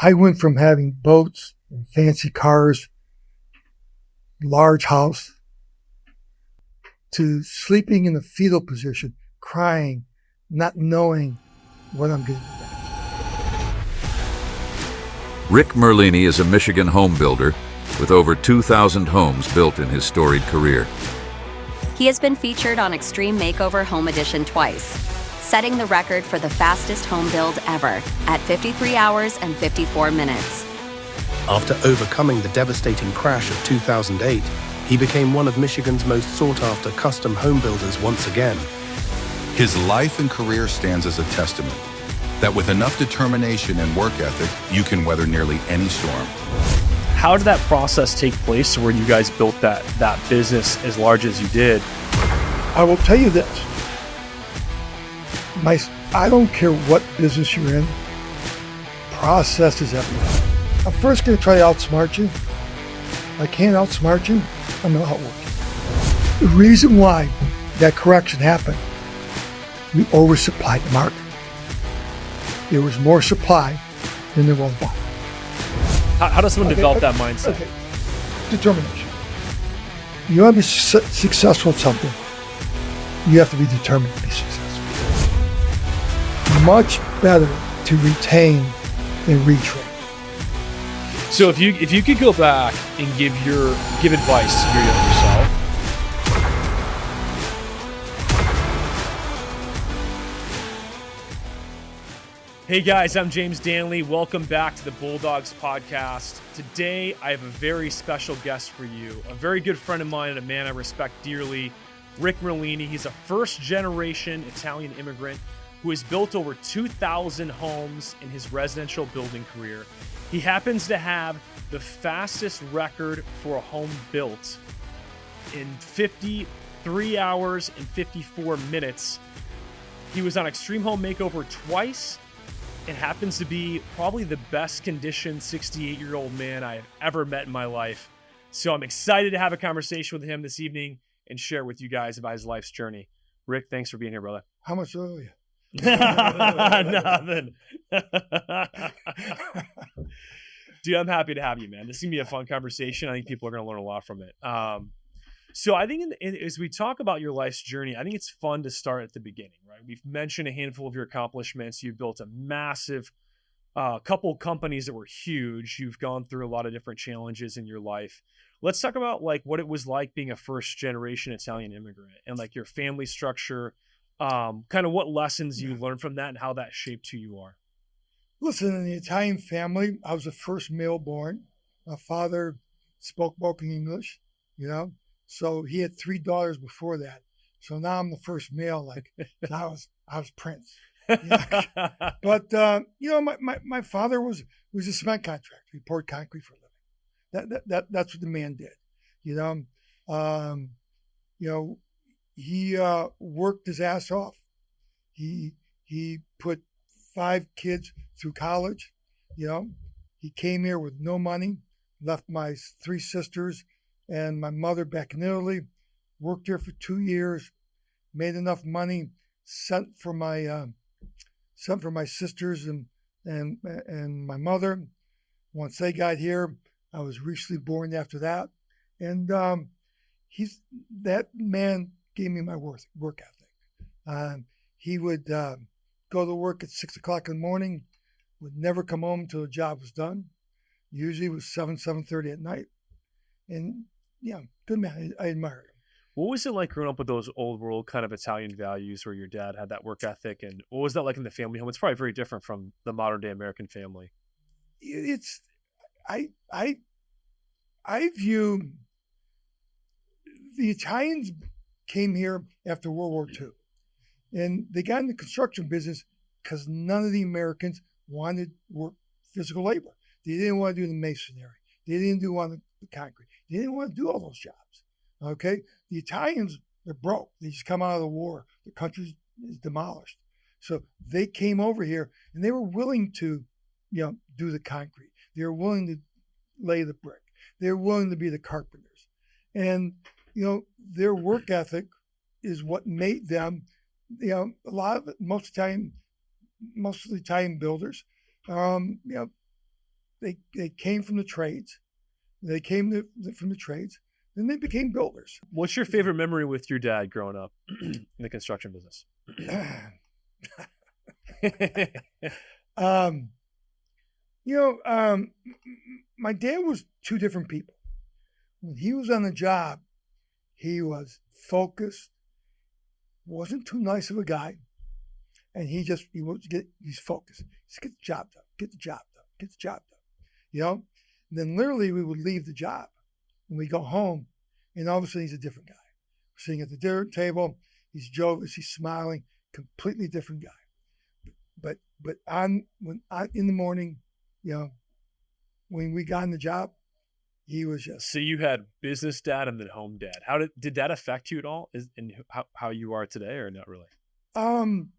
I went from having boats and fancy cars, large house, to sleeping in a fetal position, crying, not knowing what I'm getting next. Rick Merlini is a Michigan home builder with over 2,000 homes built in his storied career. He has been featured on Extreme Makeover Home Edition twice, setting the record for the fastest home build ever at 53 hours and 54 minutes. After overcoming the devastating crash of 2008, he became one of Michigan's most sought-after custom home builders once again. His life and career stands as a testament that with enough determination and work ethic, you can weather nearly any storm. How did that process take place where you guys built that business as large as you did? I will tell you this. I don't care what business you're in, process is everything. I'm first going to try to outsmart you. If I can't outsmart you, I'm going to outwork you. The reason why that correction happened, we oversupplied the market. There was more supply than there was buy. How does someone develop that mindset? Okay. Determination. You want to be successful at something, you have to be determined to be successful. Much better to retain than retrain. So if you could go back and give advice to your younger self, hey guys, I'm James Danley. Welcome back to the Bulldogs podcast. Today, I have a very special guest for you. A very good friend of mine and a man I respect dearly, Rick Merlini. He's a first-generation Italian immigrant who has built over 2,000 homes in his residential building career. He happens to have the fastest record for a home built in 53 hours and 54 minutes. He was on Extreme Home Makeover twice, and happens to be probably the best conditioned 68-year-old man I have ever met in my life. So I'm excited to have a conversation with him this evening and share with you guys about his life's journey. Rick, thanks for being here, brother. How much owe you? Nothing. Dude, I'm happy to have you, man. This is going to be a fun conversation. I think people are going to learn a lot from it. So I think as we talk about your life's journey, I think it's fun to start at the beginning, right? We've mentioned a handful of your accomplishments. You've built a massive couple companies that were huge. You've gone through a lot of different challenges in your life. Let's talk about like what it was like being a first generation Italian immigrant and like your family structure, kind of what lessons you learned from that and how that shaped who you are. Listen, in the Italian family, I was the first male born. My father spoke broken English, So he had 3 daughters before that. So now I'm the first male. Like I was Prince. But my father was a cement contractor. He poured concrete for a living. That's what the man did. He worked his ass off. He put 5 kids through college. He came here with no money, left my 3 sisters and my mother back in Italy, worked here for 2 years, made enough money, sent for my sisters and my mother. Once they got here, I was recently born after that, and that man gave me my work ethic. He would go to work at 6 o'clock in the morning, would never come home until the job was done. Usually it was 7:30 at night, and yeah, good man. I admire him. What was it like growing up with those old world kind of Italian values where your dad had that work ethic? And what was that like in the family home? It's probably very different from the modern day American family. I view the Italians came here after World War II, and they got in the construction business because none of the Americans wanted to work physical labor. They didn't want to do the masonry. They didn't want the concrete. They didn't want to do all those jobs. Okay, the Italians, they're broke. They just come out of the war. The country is demolished. So they came over here and they were willing to, do the concrete. They were willing to lay the brick. They were willing to be the carpenters. And, their work ethic is what made them, most of the Italian builders, they came from the trades. They came from the trades. Then they became builders. What's your favorite memory with your dad growing up in the construction business? My dad was two different people. When he was on the job, he was focused, wasn't too nice of a guy, and he's focused. Just get the job done, get the job done, get the job done. And then literally we would leave the job and we go home, and all of a sudden he's a different guy. We're sitting at the dinner table, he's jovial, he's smiling, completely different guy. But in the morning, when we got on the job, he was just. So you had business dad and then home dad. How did that affect you at all? In how you are today, or not really? I'm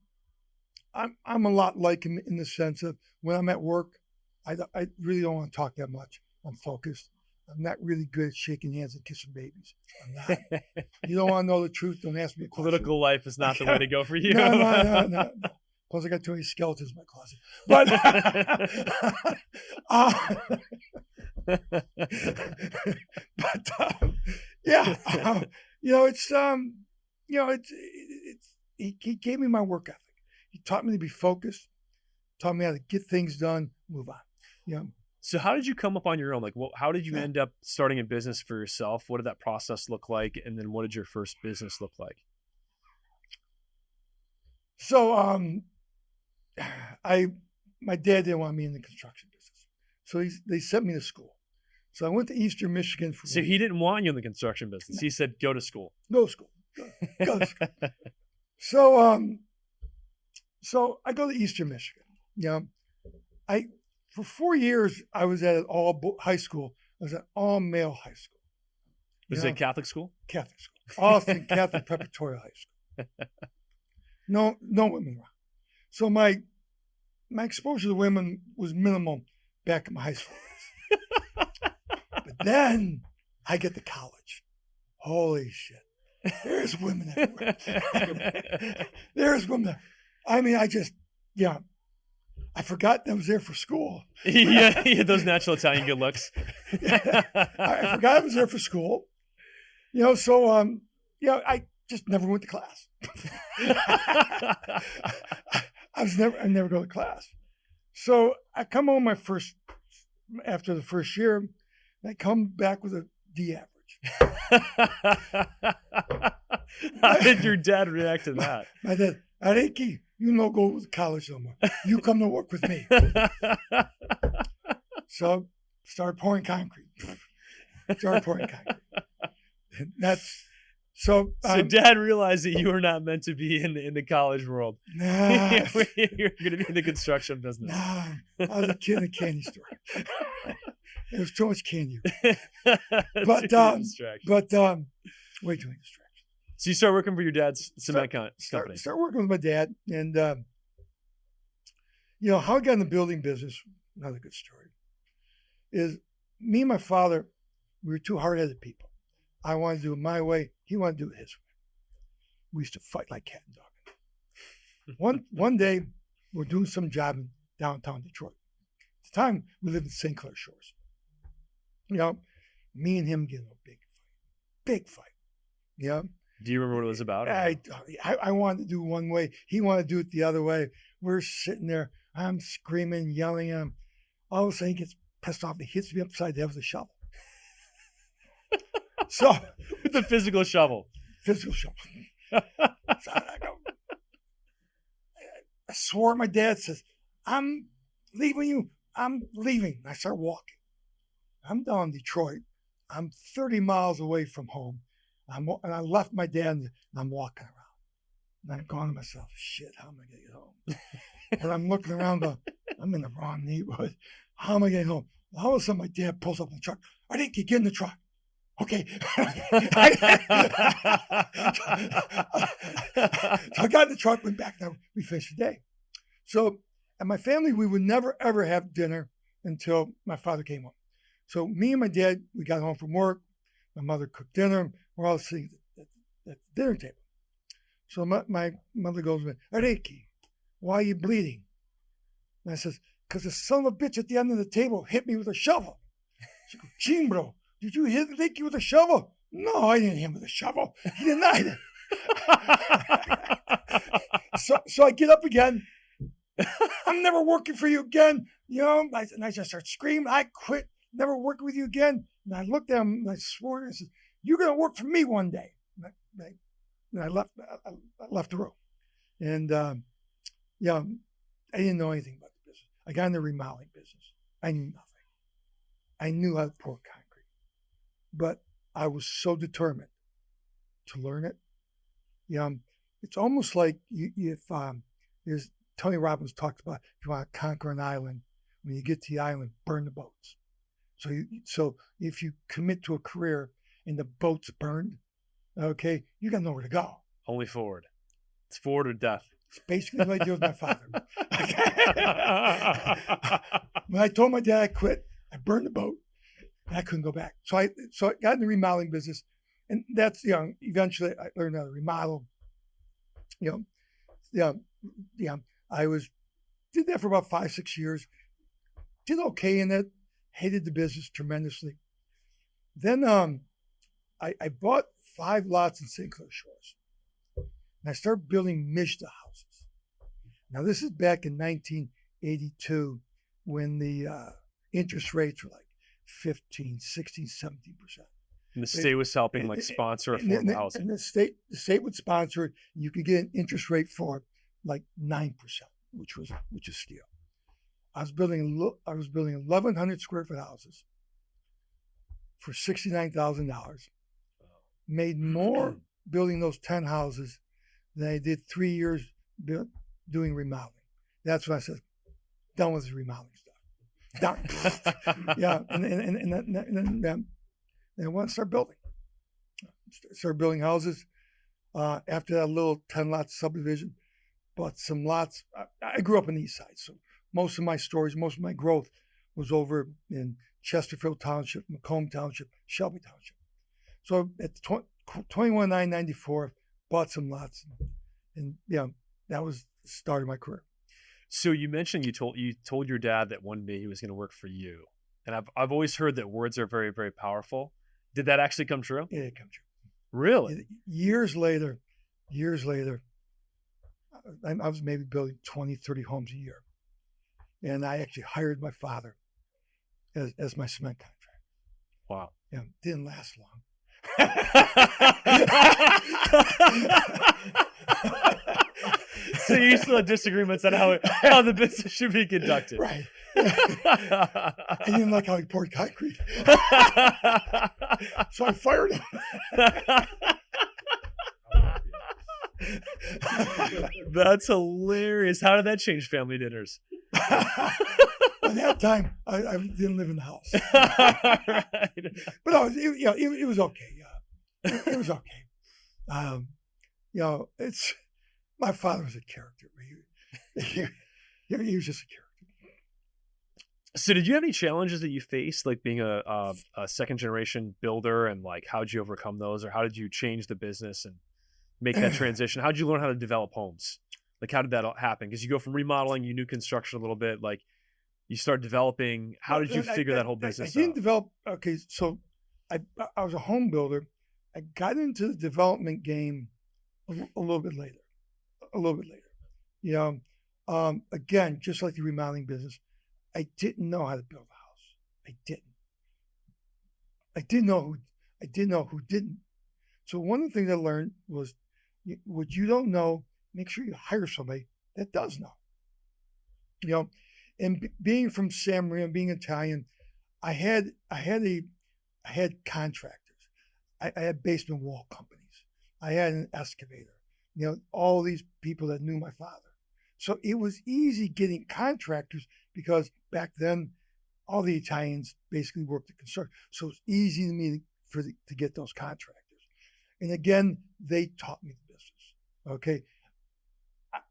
a lot like him in the sense of when I'm at work, I really don't want to talk that much. I'm focused. I'm not really good at shaking hands and kissing babies. I'm not. You don't want to know the truth, don't ask me a question. Political life is not the way to go for you. No. Plus, I got too many skeletons in my closet. He gave me my work ethic. He taught me to be focused, taught me how to get things done, move on. So how did you come up on your own? Like, how did you end up starting a business for yourself? What did that process look like? And then what did your first business look like? So, my dad didn't want me in the construction business. So they sent me to school. So I went to Eastern Michigan. So he didn't want you in the construction business. No. He said, go to school. Go to school. Go to school. So I go to Eastern Michigan. For 4 years, I was at an high school. I was at all male high school. Was it Catholic school? Catholic school. Austin Catholic Preparatory High School. No women around. So my exposure to women was minimal back in my high school days. But then I get to college. Holy shit. There's women everywhere. There's women. I mean, I forgot that I was there for school. yeah, those natural Italian good looks. I forgot I was there for school. I just never went to class. I never go to class. So I come home after the first year, and I come back with a D average. How did your dad react to that? My dad, Areki, you no go to college no more. You come to work with me. So started pouring concrete. And that's so dad realized that you were not meant to be in the college world. Nah, you're going to be in the construction business. Nah, I was a kid in a candy store. There was too much candy. Way too many distractions. So you start working for your dad's cement company. Start working with my dad, and how I got in the building business. Another good story is me and my father. We were two hard-headed people. I wanted to do it my way. He wanted to do it his way. We used to fight like cat and dog. One day, we're doing some job in downtown Detroit. At the time, we lived in St. Clair Shores. Me and him getting a big fight. Do you remember what it was about? I wanted to do one way. He wanted to do it the other way. We're sitting there. I'm screaming, yelling at him. All of a sudden, he gets pissed off. He hits me upside the head with a shovel. So with the physical shovel. So I go. I swore at my dad. Says, "I'm leaving you. I'm leaving." I start walking. I'm down in Detroit. I'm 30 miles away from home. And I left my dad, and I'm walking around. And I'm going to myself, shit, how am I going to get home? And I'm looking around, I'm in the wrong neighborhood. How am I getting home? All of a sudden, my dad pulls up in the truck. I think you get in the truck. Okay. So I got in the truck, went back, and we finished the day. So, and my family, we would never, ever have dinner until my father came home. So me and my dad, we got home from work. My mother cooked dinner. We're all sitting at the dinner table. So my mother goes, Areki, why are you bleeding? And I says, because the son of a bitch at the end of the table hit me with a shovel. She goes, Gene, bro, did you hit you with a shovel? No, I didn't hit him with a shovel. He denied it. So I get up again. I'm never working for you again. And I just start screaming. I quit. Never working with you again. And I looked at him and I swore. I said, "You're going to work for me one day." And I left. I left the room. And I didn't know anything about the business. I got in the remodeling business. I knew nothing. I knew how to pour concrete, but I was so determined to learn it. It's almost like if there's Tony Robbins talked about, if you want to conquer an island, when you get to the island, burn the boats. So if you commit to a career and the boat's burned, okay, you got nowhere to go. Only forward. It's forward or death. It's basically what I did with my father. When I told my dad I quit, I burned the boat and I couldn't go back. So I got in the remodeling business, and that's eventually I learned how to remodel. I did that for about 5-6 years. Did okay in it. Hated the business tremendously. Then I bought 5 lots in St. Clair Shores, and I started building Mishta houses. Now this is back in 1982 when the interest rates were like 15, 16, 17%. And the state was helping sponsor affordable housing. And the state would sponsor it. And you could get an interest rate for like 9%, which is steal. I was building 1,100 square foot houses for $69,000. Made more building those 10 houses than I did 3 years doing remodeling. That's when I said, done with the remodeling stuff. Done. Yeah, and then I want to start building. Started building houses. After that little 10-lot subdivision, bought some lots. I grew up on the east side, so most of my stories, most of my growth was over in Chesterfield Township, Macomb Township, Shelby Township. So at 21,994, bought some lots, and that was the start of my career. So you mentioned you told your dad that one day he was going to work for you, and I've always heard that words are very, very powerful. Did that actually come true? Yeah, it came true. Really? Years later, I was maybe building 20, 30 homes a year. And I actually hired my father as my cement contractor. Wow. Yeah, didn't last long. So you still had disagreements on how the business should be conducted. Right. I didn't like how he poured concrete. So I fired him. That's hilarious. How did that change family dinners? At that time, I didn't live in the house. Right. But no, it was okay. It was okay. It's my father was a character. He was just a character. So did you have any challenges that you faced, like being a second generation builder, and like how'd you overcome those, or how did you change the business and make that transition? How'd you learn how to develop homes? Like how did that happen? Because you go from remodeling, you knew construction a little bit, like you start developing. How did you figure that whole business out? I didn't develop. Okay, so I was a home builder. I got into the development game a little bit later. Again, just like the remodeling business, I didn't know how to build a house. I didn't know who didn't. So one of the things I learned was, what you don't know, make sure you hire somebody that does know. And being from San Marino, being Italian, I had contractors. I had basement wall companies. I had an excavator. All these people that knew my father. So it was easy getting contractors because back then, all the Italians basically worked at construction. So it's easy to me to get those contractors. And again, they taught me the business. Okay.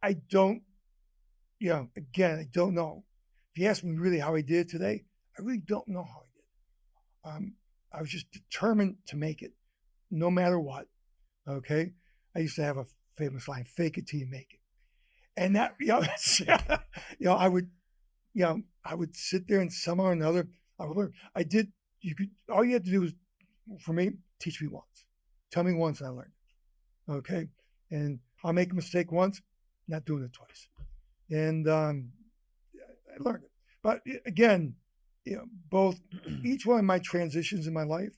I don't know. If you ask me really how I did today, I really don't know how I did. I was just determined to make it no matter what. Okay. I used to have a famous line, fake it till you make it. And that, I would sit there and somehow or another, I would learn. All you had to do was, for me, teach me once. Tell me once and I learned. Okay. And I'll make a mistake once, not doing it twice. And I learned it. But again, both each one of my transitions in my life,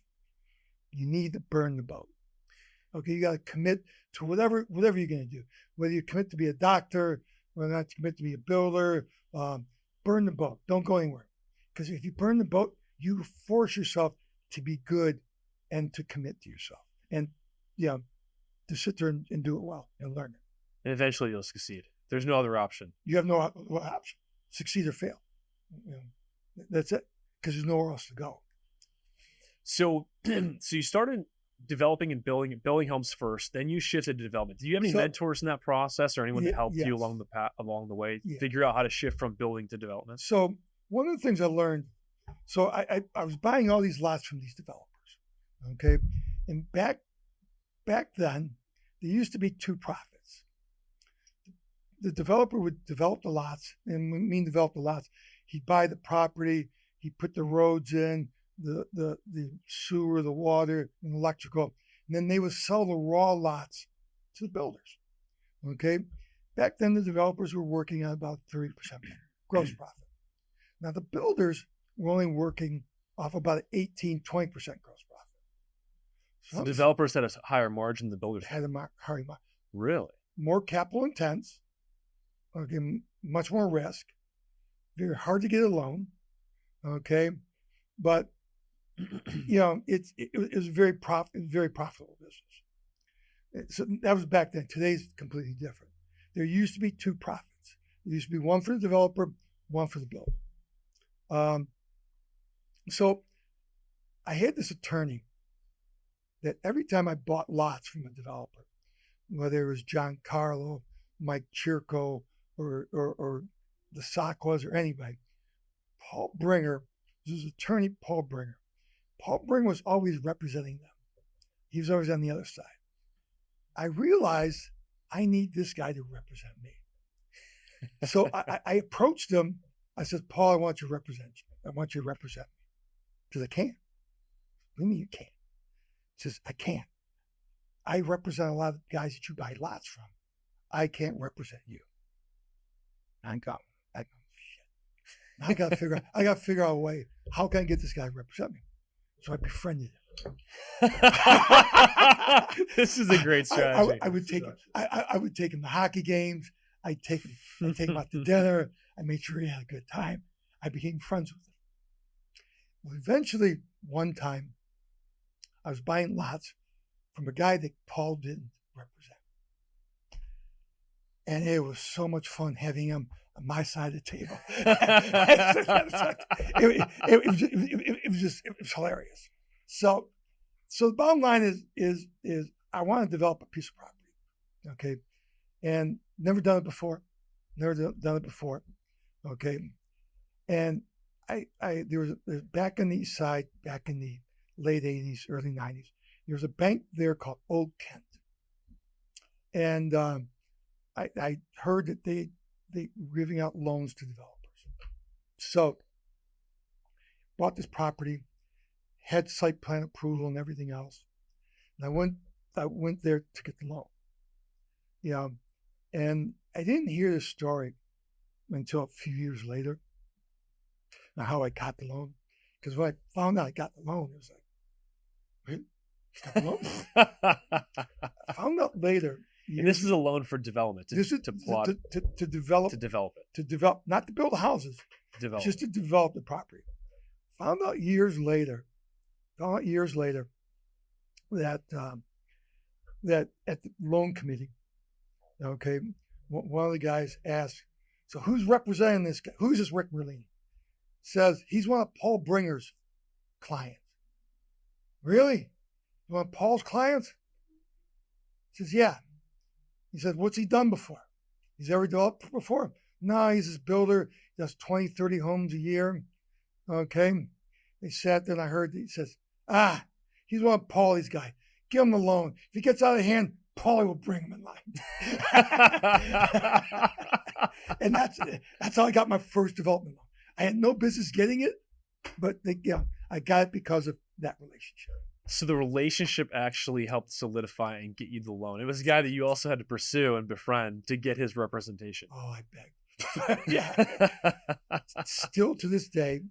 you need to burn the boat. Okay, you got to commit to whatever you're going to do. Whether you commit to be a doctor, whether not to commit to be a builder, burn the boat. Don't go anywhere. Because if you burn the boat, you force yourself to be good and to commit to yourself. And to sit there and do it well and learn it. And eventually you'll succeed. There's no other option. You have no option. Succeed or fail. That's it. Because there's nowhere else to go. So you started developing and building homes first, then you shifted to development. Do you have any mentors in that process, or anyone that helped you along the way figure out how to shift from building to development? So one of the things I learned, I was buying all these lots from these developers. Okay. And back then, there used to be two profits. The developer would develop the lots, and when I mean develop the lots, he'd buy the property, he'd put the roads in, the sewer, the water, and electrical, and then they would sell the raw lots to the builders. Okay? Back then, the developers were working at about 30% gross profit. Now, the builders were only working off about 18, 20% gross profit. So developers had a higher margin than the builders had a higher margin. Really? More capital intense. Okay, much more risk. Very hard to get a loan. Okay, but it was a very profitable business. So that was back then. Today's completely different. There used to be two profits. There used to be one for the developer, one for the builder. So I had this attorney that every time I bought lots from a developer, whether it was John Carlo, Mike Chirco, or the Sakwas or anybody, Paul Bringer, this was attorney Paul Bringer. Paul Bringer was always representing them. He was always on the other side. I realized I need this guy to represent me. So I approached him. I said, Paul, I want you to represent you. I want you to represent me. Because I can't. What do you mean you can't? He says, I can't. I represent a lot of guys that you buy lots from. I can't represent you. I go, shit. I gotta figure out a way. How can I get this guy to represent me? So I befriended him. This is a great strategy. I would take him to hockey games. I'd take him out to dinner. I made sure he had a good time. I became friends with him. Well, eventually, one time, I was buying lots from a guy that Paul didn't represent. And it was so much fun having him on my side of the table. It was hilarious. So the bottom line is I want to develop a piece of property. Okay. And never done it before. Okay. And there was back on the east side, back in the late 80s, early 90s, there was a bank there called Old Kent. And I heard that they were giving out loans to developers. So bought this property, had site plan approval and everything else. And I went there to get the loan. And I didn't hear this story until a few years later. Now, how I got the loan. Because when I found out I got the loan, it was like, really? You got the loan? I found out later. And this is a loan for development. To develop it. To develop, not to build houses. Develop. Just to develop the property. Found out years later that at the loan committee, okay, one of the guys asked, so who's representing this guy? Who's this Rick Merlini? Says he's one of Paul Bringer's clients. Really? You want Paul's clients? He says, yeah. He says, what's he done before? He's ever developed before? No, he's this builder. He does 20, 30 homes a year. Okay. They sat there and I heard, he says, he's one of Paulie's guy. Give him the loan. If he gets out of hand, Paulie will bring him in line. And that's how I got my first development loan. I had no business getting it, but I got it because of that relationship. So the relationship actually helped solidify and get you the loan. It was a guy that you also had to pursue and befriend to get his representation. Oh, I begged. Yeah. Still to this day,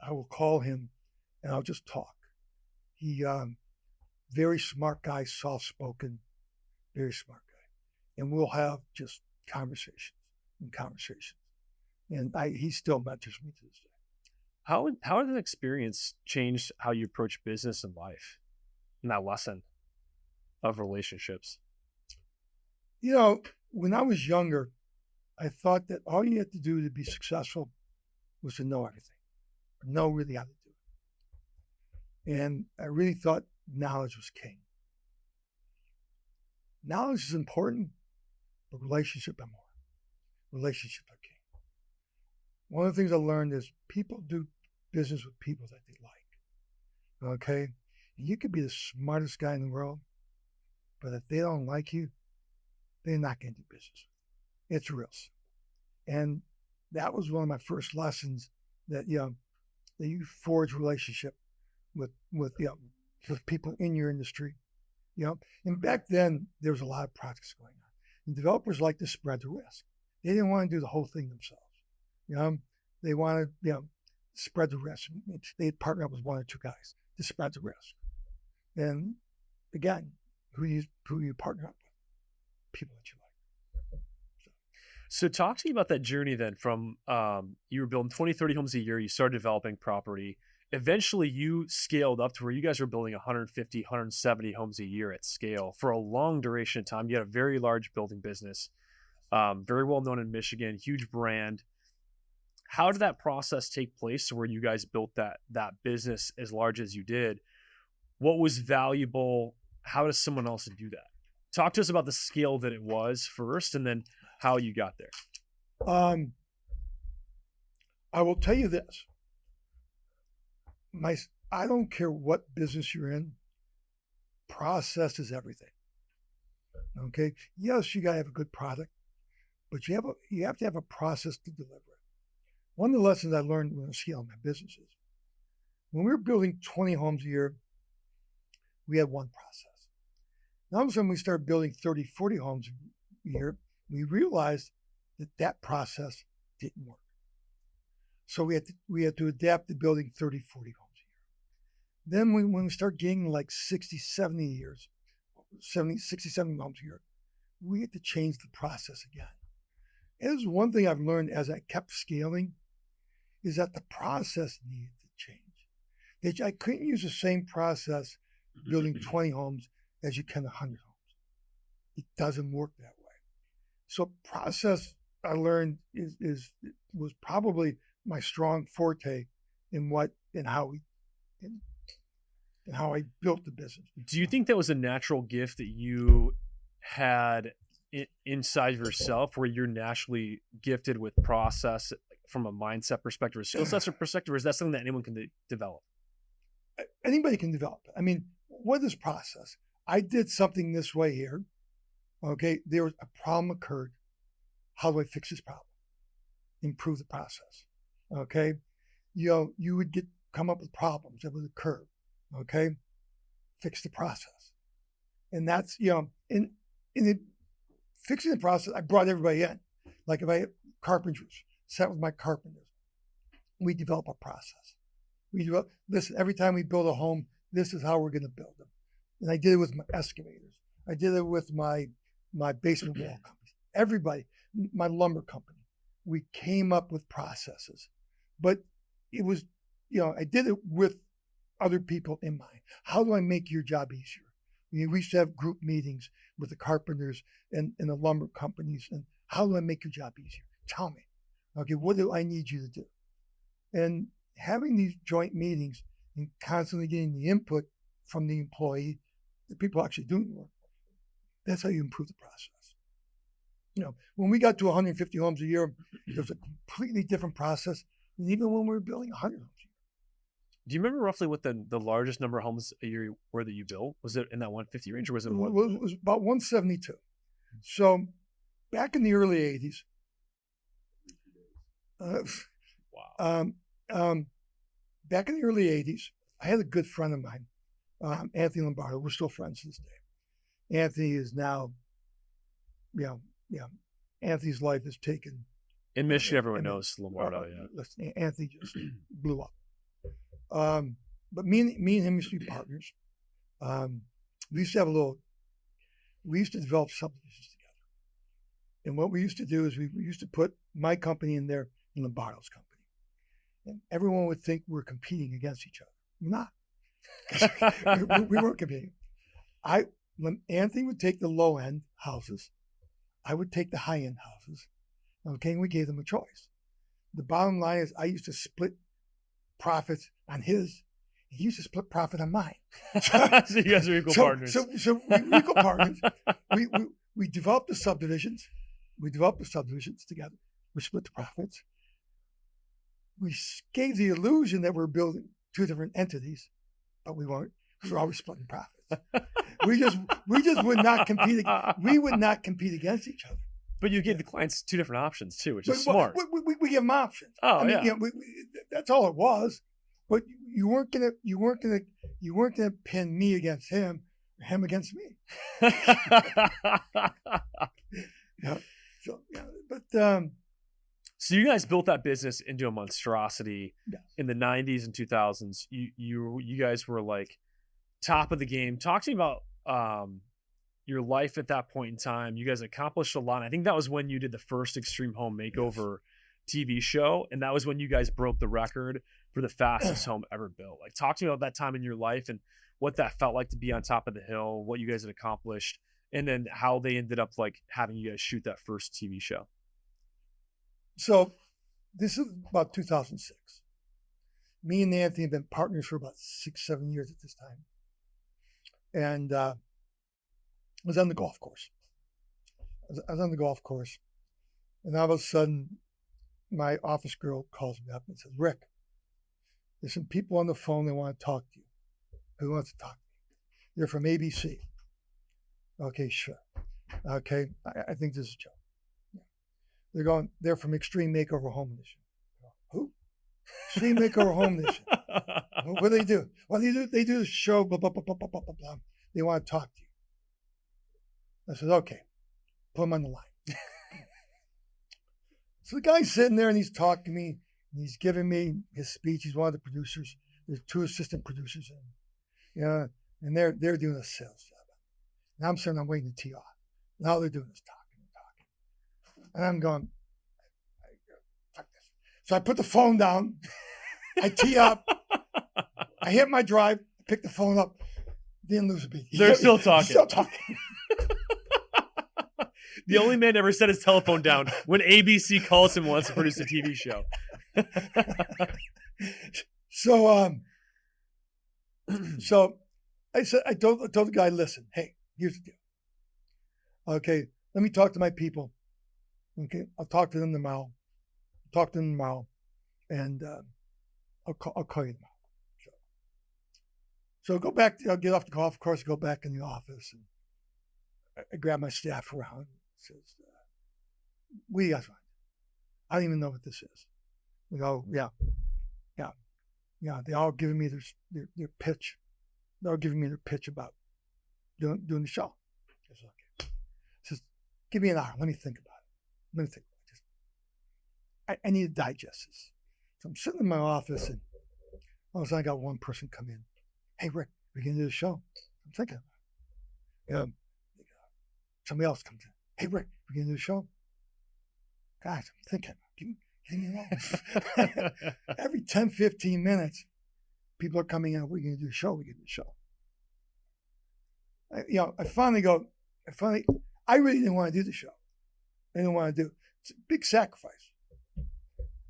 I will call him and I'll just talk. He, very smart guy, soft-spoken, very smart guy. And we'll have just conversations. And he still mentors me to this day. How did that experience change how you approach business and life, and that lesson of relationships? When I was younger, I thought that all you had to do to be successful was to know everything, or know really how to do it. And I really thought knowledge was king. Knowledge is important, but relationships are more. Relationships are king. One of the things I learned is people do business with people that they like. Okay? And you could be the smartest guy in the world, but if they don't like you, they're not going to do business. It's real simple. And that was one of my first lessons, that you forge relationship with people in your industry. And back then there was a lot of practice going on. And developers like to spread the risk. They didn't want to do the whole thing themselves. They wanted, spread the risk. They'd partner up with one or two guys to spread the risk. And again, who you partner up with? People that you like. So talk to me about that journey then from you were building 20, 30 homes a year. You started developing property. Eventually you scaled up to where you guys were building 150, 170 homes a year at scale for a long duration of time. You had a very large building business, very well known in Michigan, huge brand. How did that process take place where you guys built that business as large as you did? What was valuable? How does someone else do that? Talk to us about the scale that it was first, and then how you got there. I will tell you this. I don't care what business you're in. Process is everything. Okay. Yes, you gotta have a good product, but you have to have a process to deliver it. One of the lessons I learned when I was scaling my business is when we were building 20 homes a year, we had one process. Now all of a sudden we started building 30, 40 homes a year. We realized that process didn't work. So we had to adapt to building 30, 40 homes a year. Then when we start getting like 60, 70 homes a year, we had to change the process again. And there's one thing I've learned as I kept scaling is that the process needed to change. That I couldn't use the same process building 20 homes as you can 100 homes. It doesn't work that way. So process, I learned, was probably my strong forte in how I built the business. Do you think that was a natural gift that you had inside of yourself, where you're naturally gifted with process from a mindset perspective, or skill sets perspective, or is that something that anyone can develop? Anybody can develop it. I mean, what is process? I did something this way here. Okay, there was a problem occurred. How do I fix this problem? Improve the process. Okay, you would come up with problems that would occur. Okay, fix the process, and that's in it. Fixing the process, I brought everybody in. Like if I had carpenters, sat with my carpenters, we develop a process. Listen, every time we build a home, this is how we're going to build them. And I did it with my excavators. I did it with my basement wall company. Everybody, my lumber company. We came up with processes. But it was, I did it with other people in mind. How do I make your job easier? We used to have group meetings with the carpenters and the lumber companies. And how do I make your job easier? Tell me. Okay, what do I need you to do? And having these joint meetings and constantly getting the input from the employee, the people actually doing the work, that's how you improve the process. When we got to 150 homes a year, there was a completely different process than even when we were building 100 homes a year. Do you remember roughly what the largest number of homes a year were that you built? Was it in that 150 range, or was it It was about 172. So back in the early 80s, Wow. Back in the early 80s, I had a good friend of mine, Anthony Lombardo. We're still friends to this day. Anthony is now, Anthony's life has taken. In Michigan, everyone knows Lombardo. Listen, Anthony just blew up. But me and him used to be partners. We used to develop subdivisions together. And what we used to do is we used to put my company in there and Lombardo's company. And everyone would think we're competing against each other. We're not. we weren't competing. Anthony would take the low end houses. I would take the high end houses. Okay, and we gave them a choice. The bottom line is I used to split profits on his. He used to split profit on mine. So you guys are equal partners. So we're equal partners. We developed the subdivisions. We developed the subdivisions together. We split the profits. We gave the illusion that we're building two different entities, but we weren't. We're always splitting profits. we just would not compete. We would not compete against each other. But you gave the clients two different options too, which is smart. We give them options. Oh, yeah. That's all it was. But you weren't gonna pin me against him, or him against me. So you guys built that business into a monstrosity. Yes. In the 90s and 2000s. You guys were like top of the game. Talk to me about your life at that point in time. You guys accomplished a lot. I think that was when you did the first Extreme Home Makeover TV show, and that was when you guys broke the record for the fastest home ever built. Like, talk to me about that time in your life and what that felt like to be on top of the hill, what you guys had accomplished, and then how they ended up like having you guys shoot that first TV show. So this is about 2006. Me and Anthony have been partners for about 6-7 years at this time. And I was on the golf course. I was on the golf course. And all of a sudden, my office girl calls me up and says, Rick, there's some people on the phone that want to talk to you. Who wants to talk to you? They're from ABC. Okay, sure. Okay, I think this is a joke. They're from Extreme Makeover Home Edition. Who? Extreme Makeover Home Edition. What do they do? Well, they do the show, blah, blah, blah, blah, blah, blah, blah, blah. They want to talk to you. I said, okay, put them on the line. So the guy's sitting there and he's talking to me and he's giving me his speech. He's one of the producers. There's two assistant producers and they're doing a sales job. And I'm sitting, I'm waiting to tee off. And all they're doing is talking. And I'm going, fuck this. So I put the phone down. I tee up. I hit my drive. Pick the phone up. Didn't lose a beat. They're still talking. Still talking. The only man ever set his telephone down when ABC calls him and wants to produce a TV show. So I told the guy, listen, hey, here's the deal. Okay, let me talk to my people. Okay, I'll talk to them tomorrow. And I'll call you tomorrow. So go back. I'll get off the golf course, go back in the office, and I grab my staff around. And says, "What do you guys want? I don't even know what this is." We go, "Yeah." They all giving me their pitch. They're all giving me their pitch about doing the show. I said, "Okay." Says, "Give me an hour. Let me think about it. Let me think. I need to digest this." So I'm sitting in my office, and all of a sudden I got one person come in. "Hey, Rick, we're going to do the show." I'm thinking about it. Somebody else comes in. "Hey, Rick, we're going to do the show." Guys, I'm thinking. Give me a moment. Every 10, 15 minutes, people are coming in. We're going to do a show. We're going to do a show. I finally go, I really didn't want to do the show. I didn't want to do it. It's a big sacrifice.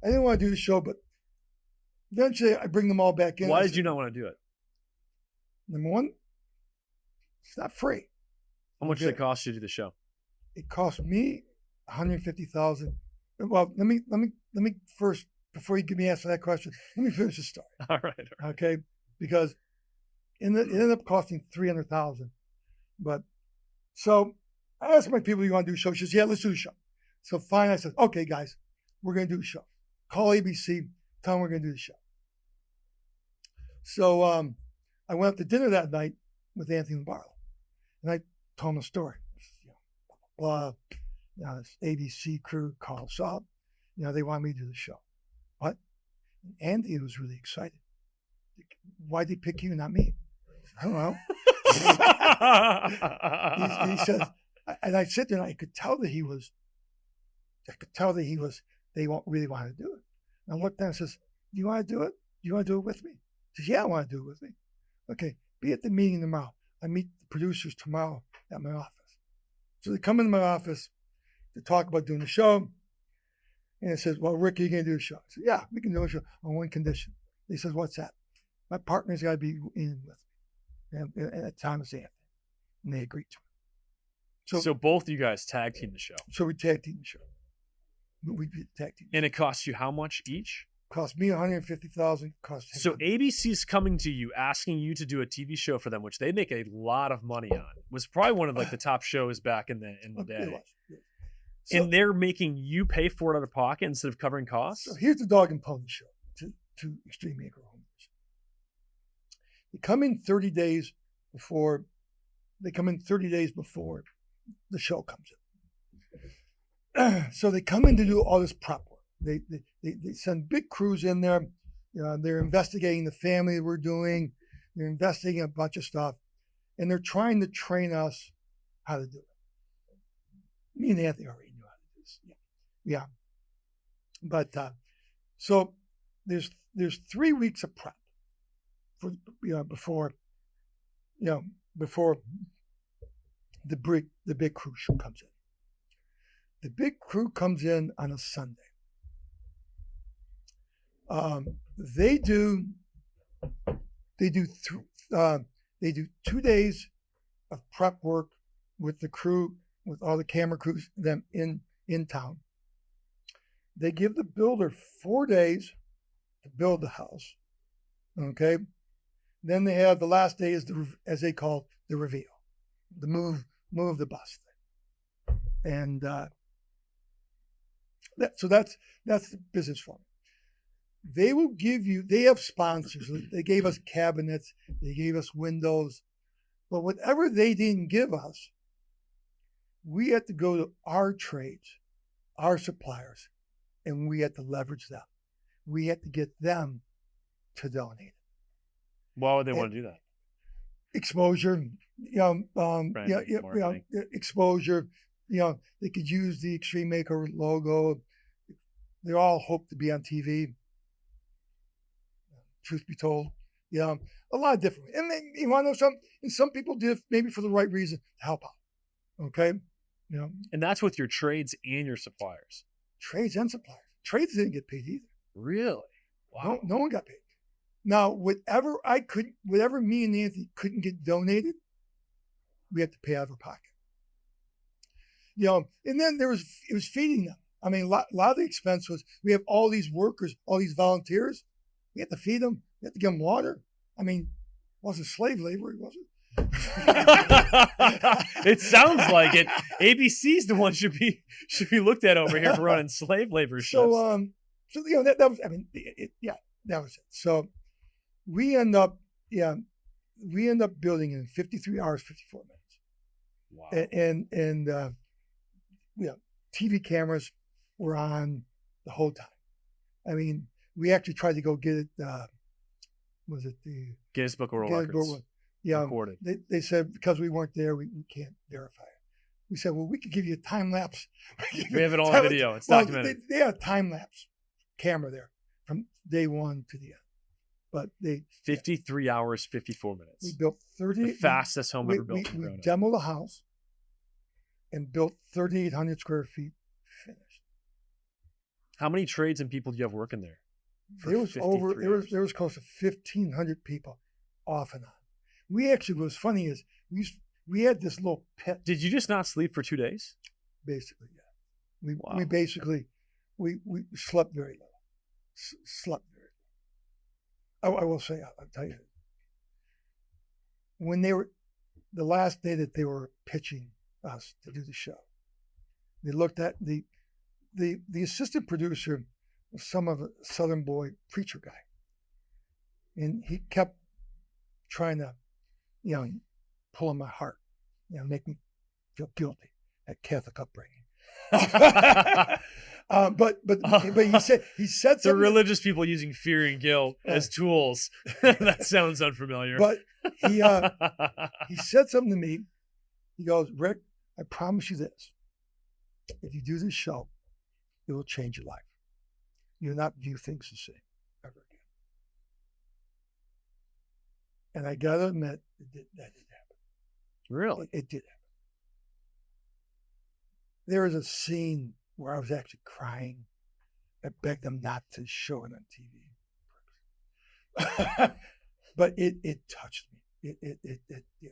I didn't want to do the show, but eventually I bring them all back in. Why did you not want to do it? Number one, it's not free. How much did it cost you to do the show? It cost me $150,000. Well, let me first, before you give me answer that question, let me finish the story. All right. Okay, because it ended up costing $300,000. But so I asked my people, "You want to do a show?" She says, "Yeah, let's do a show." So fine, I said, "Okay, guys, we're going to do a show." call ABC, tell them we're going to do the show. So I went out to dinner that night with Anthony Barlow, and I told him a story. Blah, this ABC crew called us up. They want me to do the show. What? And Andy was really excited. Why'd they pick you, not me? I don't know. he says, and I sit there and I could tell that he was, they really wanted to do it. And I looked down and says, do you want to do it? Do you want to do it with me? He says, yeah, I want to do it with me. Okay, be at the meeting tomorrow. I meet the producers tomorrow at my office. So they come into my office to talk about doing the show. And it says, well, Rick, are you going to do a show? I said, yeah, we can do a show on one condition. He says, what's that? My partner's got to be in with me. And at the time, it's Anthony. And they agreed to it. So both of you guys tag team the show. So we tag team the show. We tag team. And it costs you how much each? Cost me $150,000. Cost him. So ABC's coming to you, asking you to do a TV show for them, which they make a lot of money on. It was probably one of the top shows back in the day. It was. So, and they're making you pay for it out of pocket instead of covering costs? So here's the dog and pony show to Extreme Makeover Home. They come in 30 days before the show comes in. So they come in to do all this prep work. They send big crews in there. They're investigating the family we're doing. They're investigating a bunch of stuff. And they're trying to train us how to do it. Me and Anthony already knew how to do this. Yeah. But so there's 3 weeks of prep for before the big crew show comes in. The big crew comes in on a Sunday. They do 2 days of prep work with the crew, with all the camera crews, them in town. They give the builder 4 days to build the house. Okay. Then they have the last day is as they call the reveal, the move the bus thing. And that's the business for them. They will give you, they have sponsors. They gave us cabinets, they gave us windows, but whatever they didn't give us, we had to go to our trades, our suppliers, and we had to leverage them. We had to get them to donate. Why would they want to do that? Exposure, exposure. They could use the Extreme Makeover logo. They all hope to be on TV. Truth be told, a lot of different. And then, you want to know something? And some people did maybe for the right reason to help out. Okay, And that's with your trades and your suppliers. Trades and suppliers. Trades didn't get paid either. Really? Wow. No one got paid. Now, whatever me and Nancy couldn't get donated, we had to pay out of our pocket. And then it was feeding them. I mean, a lot of the expense was, we have all these workers, all these volunteers. We had to feed them. We had to give them water. I mean, it wasn't slave labor, was it? It sounds like it. ABC's the one should be looked at over here for running slave labor shifts. So that was, I mean, that was it. So we end up building in 53 hours, 54 minutes. Wow. And TV cameras were on the whole time. I mean, we actually tried to go get it. Was it the Guinness Book of World Records? Yeah. Recorded. They said because we weren't there, we can't verify it. We said, well, we could give you a time lapse. We have it all on video. It's documented. They had a time lapse camera there from day one to the end. But 53 hours, 54 minutes. We built 30. The fastest home ever built. We demoed the house and built 3,800 square feet finished. How many trades and people do you have working there? There was close to 1,500 people off and on. We actually, what was funny is we had this little pit. Did you just not sleep for 2 days? Basically, yeah. Wow. We basically slept very little. Slept very little. I will say, I'll tell you, when the last day that they were pitching us to do the show, they looked at the assistant producer some of a Southern boy preacher guy. And he kept trying to, pull on my heart, make me feel guilty at Catholic upbringing. But he said The something. religious people using fear and guilt as tools. That sounds unfamiliar. But he said something to me. He goes, Rick, I promise you this. If you do this show, it will change your life. You'll not view things the same ever again. And I got to admit, that did happen. Really? It did happen. There was a scene where I was actually crying. I begged them not to show it on TV. But it touched me. Yeah.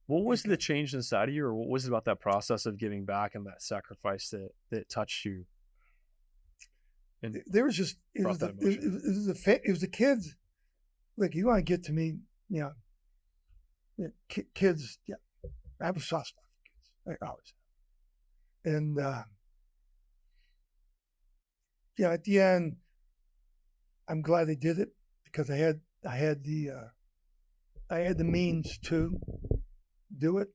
What was the change inside of you, or what was it about that process of giving back and that sacrifice that touched you? And there was just it was the kids. Like, you want to get to me, kids. Yeah, I have a soft spot for kids. I always have. And at the end, I'm glad they did it because I had the means to do it.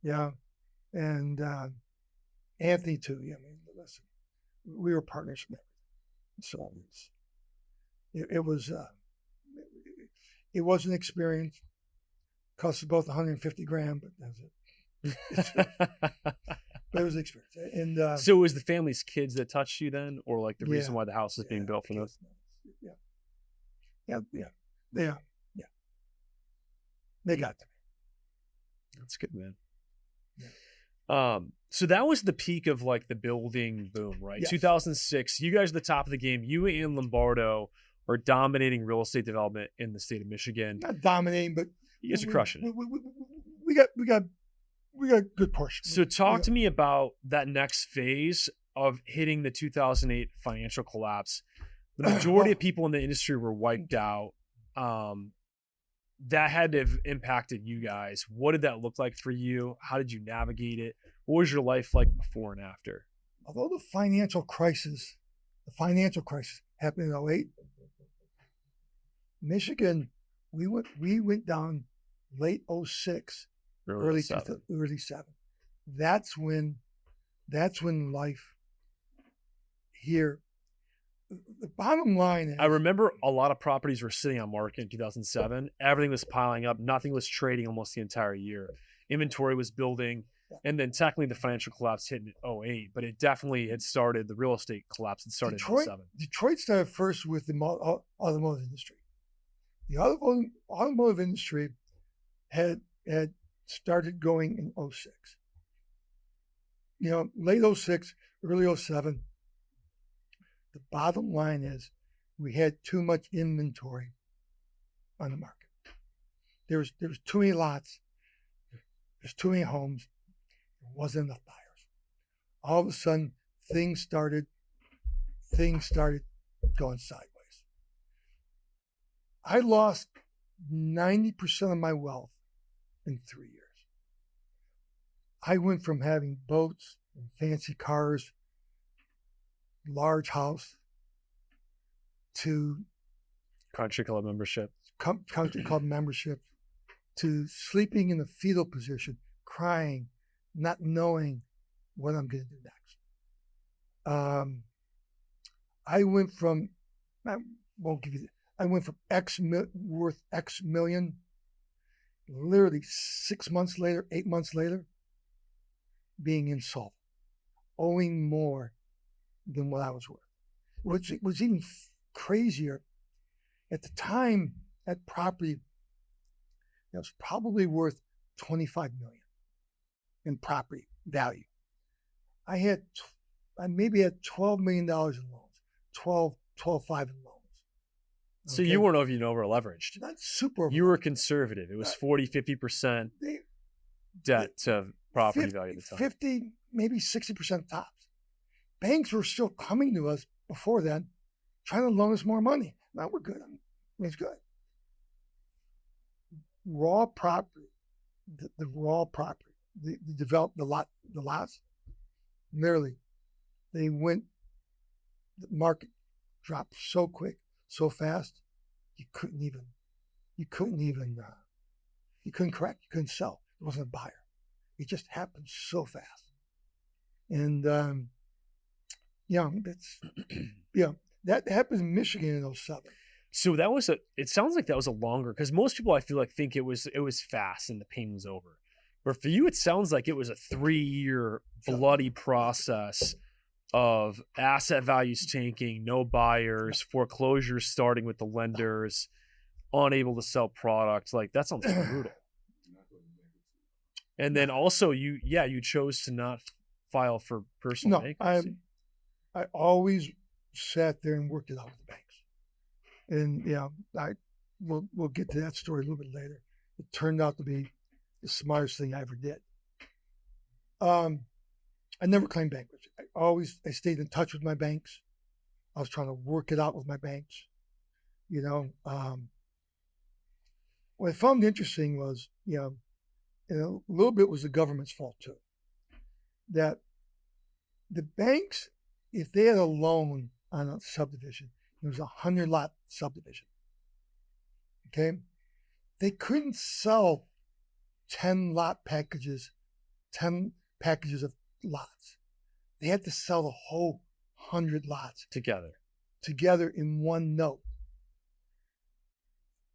Yeah, and Anthony too. Yeah, I mean, listen, we were partners in everything. So it was an experience. Cost us both $150,000, but that's it. But it was an experience. And so it was the family's kids that touched you then, or like the reason why the house is being built for those? Yeah. They got to me. That's good, man. Yeah. So that was the peak of like the building boom, right? Yes. 2006. You guys are the top of the game. You and Lombardo are dominating real estate development in the state of Michigan. Not dominating, but you guys are crushing it. We got good portion. So talk to me about that next phase of hitting the 2008 financial collapse. The majority of people in the industry were wiped out. That had to have impacted you guys. What did that look like for you? How did you navigate it? What was your life like before and after? Although the financial crisis happened in 2008, Michigan, we went down late 2006, early 7. That's when life here. The bottom line is, I remember a lot of properties were sitting on market in 2007. Everything was piling up. Nothing was trading almost the entire year. Inventory was building. And then technically the financial collapse hit in 2008, but it definitely had started, the real estate collapse had started in 2007. Detroit started first with the automotive industry. The automotive industry had started going in 2006. Late 2006, early 2007. The bottom line is we had too much inventory on the market. There was too many lots. There's too many homes. There wasn't enough buyers. All of a sudden, things started going sideways. I lost 90% of my wealth in 3 years. I went from having boats and fancy cars, large house, to country club membership, to sleeping in a fetal position, crying, not knowing what I'm going to do next. I went from worth X million, literally 6 months later, 8 months later, being insolvent, owing more than what I was worth, which was even crazier. At the time, that property was probably worth $25 million in property value. I maybe had $12 million in loans, 12.5 in loans. So you weren't over leveraged. Not super. You were conservative. It was 40-50% debt to property value at the time. 50, maybe 60% tops. Banks were still coming to us before then, trying to loan us more money. Now we're good. It's good. Raw property, the raw property, the lots, literally, the market dropped so quick, so fast, you couldn't correct, you couldn't sell. It wasn't a buyer. It just happened so fast. And, that's, that happened in Michigan in 07. So it sounds like that was a longer, because most people I feel like think it was fast and the pain was over. But for you, it sounds like it was a 3-year bloody process of asset values tanking, no buyers, foreclosures starting with the lenders, unable to sell product. Like, that sounds brutal. And then also you chose to not file for personal bankruptcy. I always sat there and worked it out with the banks. And we'll get to that story a little bit later. It turned out to be the smartest thing I ever did. I never claimed bankruptcy. I stayed in touch with my banks. I was trying to work it out with my banks. What I found interesting was, and a little bit was the government's fault too, that the banks, if they had a loan on a subdivision, it was a 100-lot subdivision, okay? They couldn't sell 10 packages of lots. They had to sell the whole 100 lots together in one note.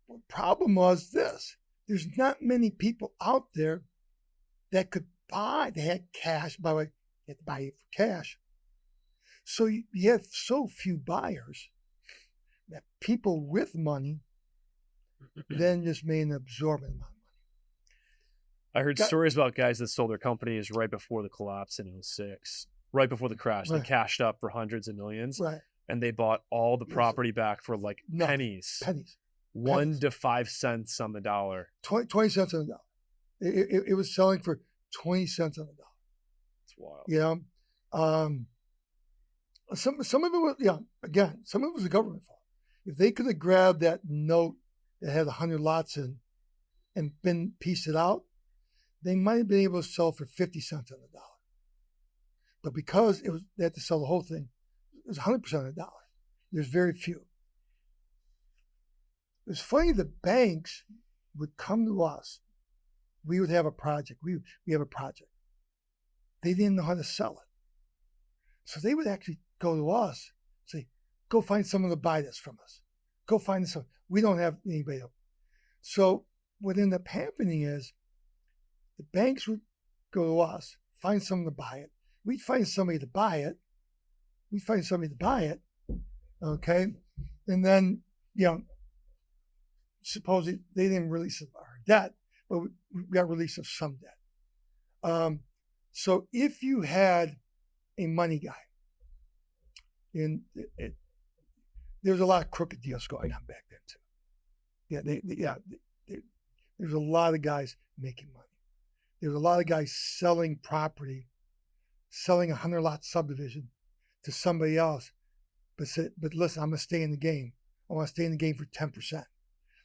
The problem was this: there's not many people out there that could buy. They had cash. By the way, you had to buy it for cash. So you have so few buyers that people with money then just made an absorbent amount of money. I heard stories about guys that sold their companies right before the collapse in 06, right before the crash. Right. They cashed up for hundreds of millions, right? And they bought all the property back for like pennies. 1 to 5 cents on the dollar. 20 cents on the dollar. It was selling for 20 cents on the dollar. It's wild. Some of it was, again, some of it was the government fault. If they could have grabbed that note that had 100 lots in and been pieced it out, they might have been able to sell for 50 cents on the dollar. But because they had to sell the whole thing, it was 100% on the dollar. There's very few. It's funny, the banks would come to us. We would have a project. We have a project. They didn't know how to sell it. So they would actually go to us, say, go find someone to buy this from us. Go find this. We don't have anybody else. So what ended up happening is the banks would go to us, find someone to buy it. We'd find somebody to buy it. Okay. And then, supposedly they didn't release our debt, but we got release of some debt. So if you had a money guy, and there's a lot of crooked deals going on back then too. There's a lot of guys making money. There's a lot of guys selling property, selling a 100-lot subdivision to somebody else, but listen, I'm gonna stay in the game. I want to stay in the game for 10%.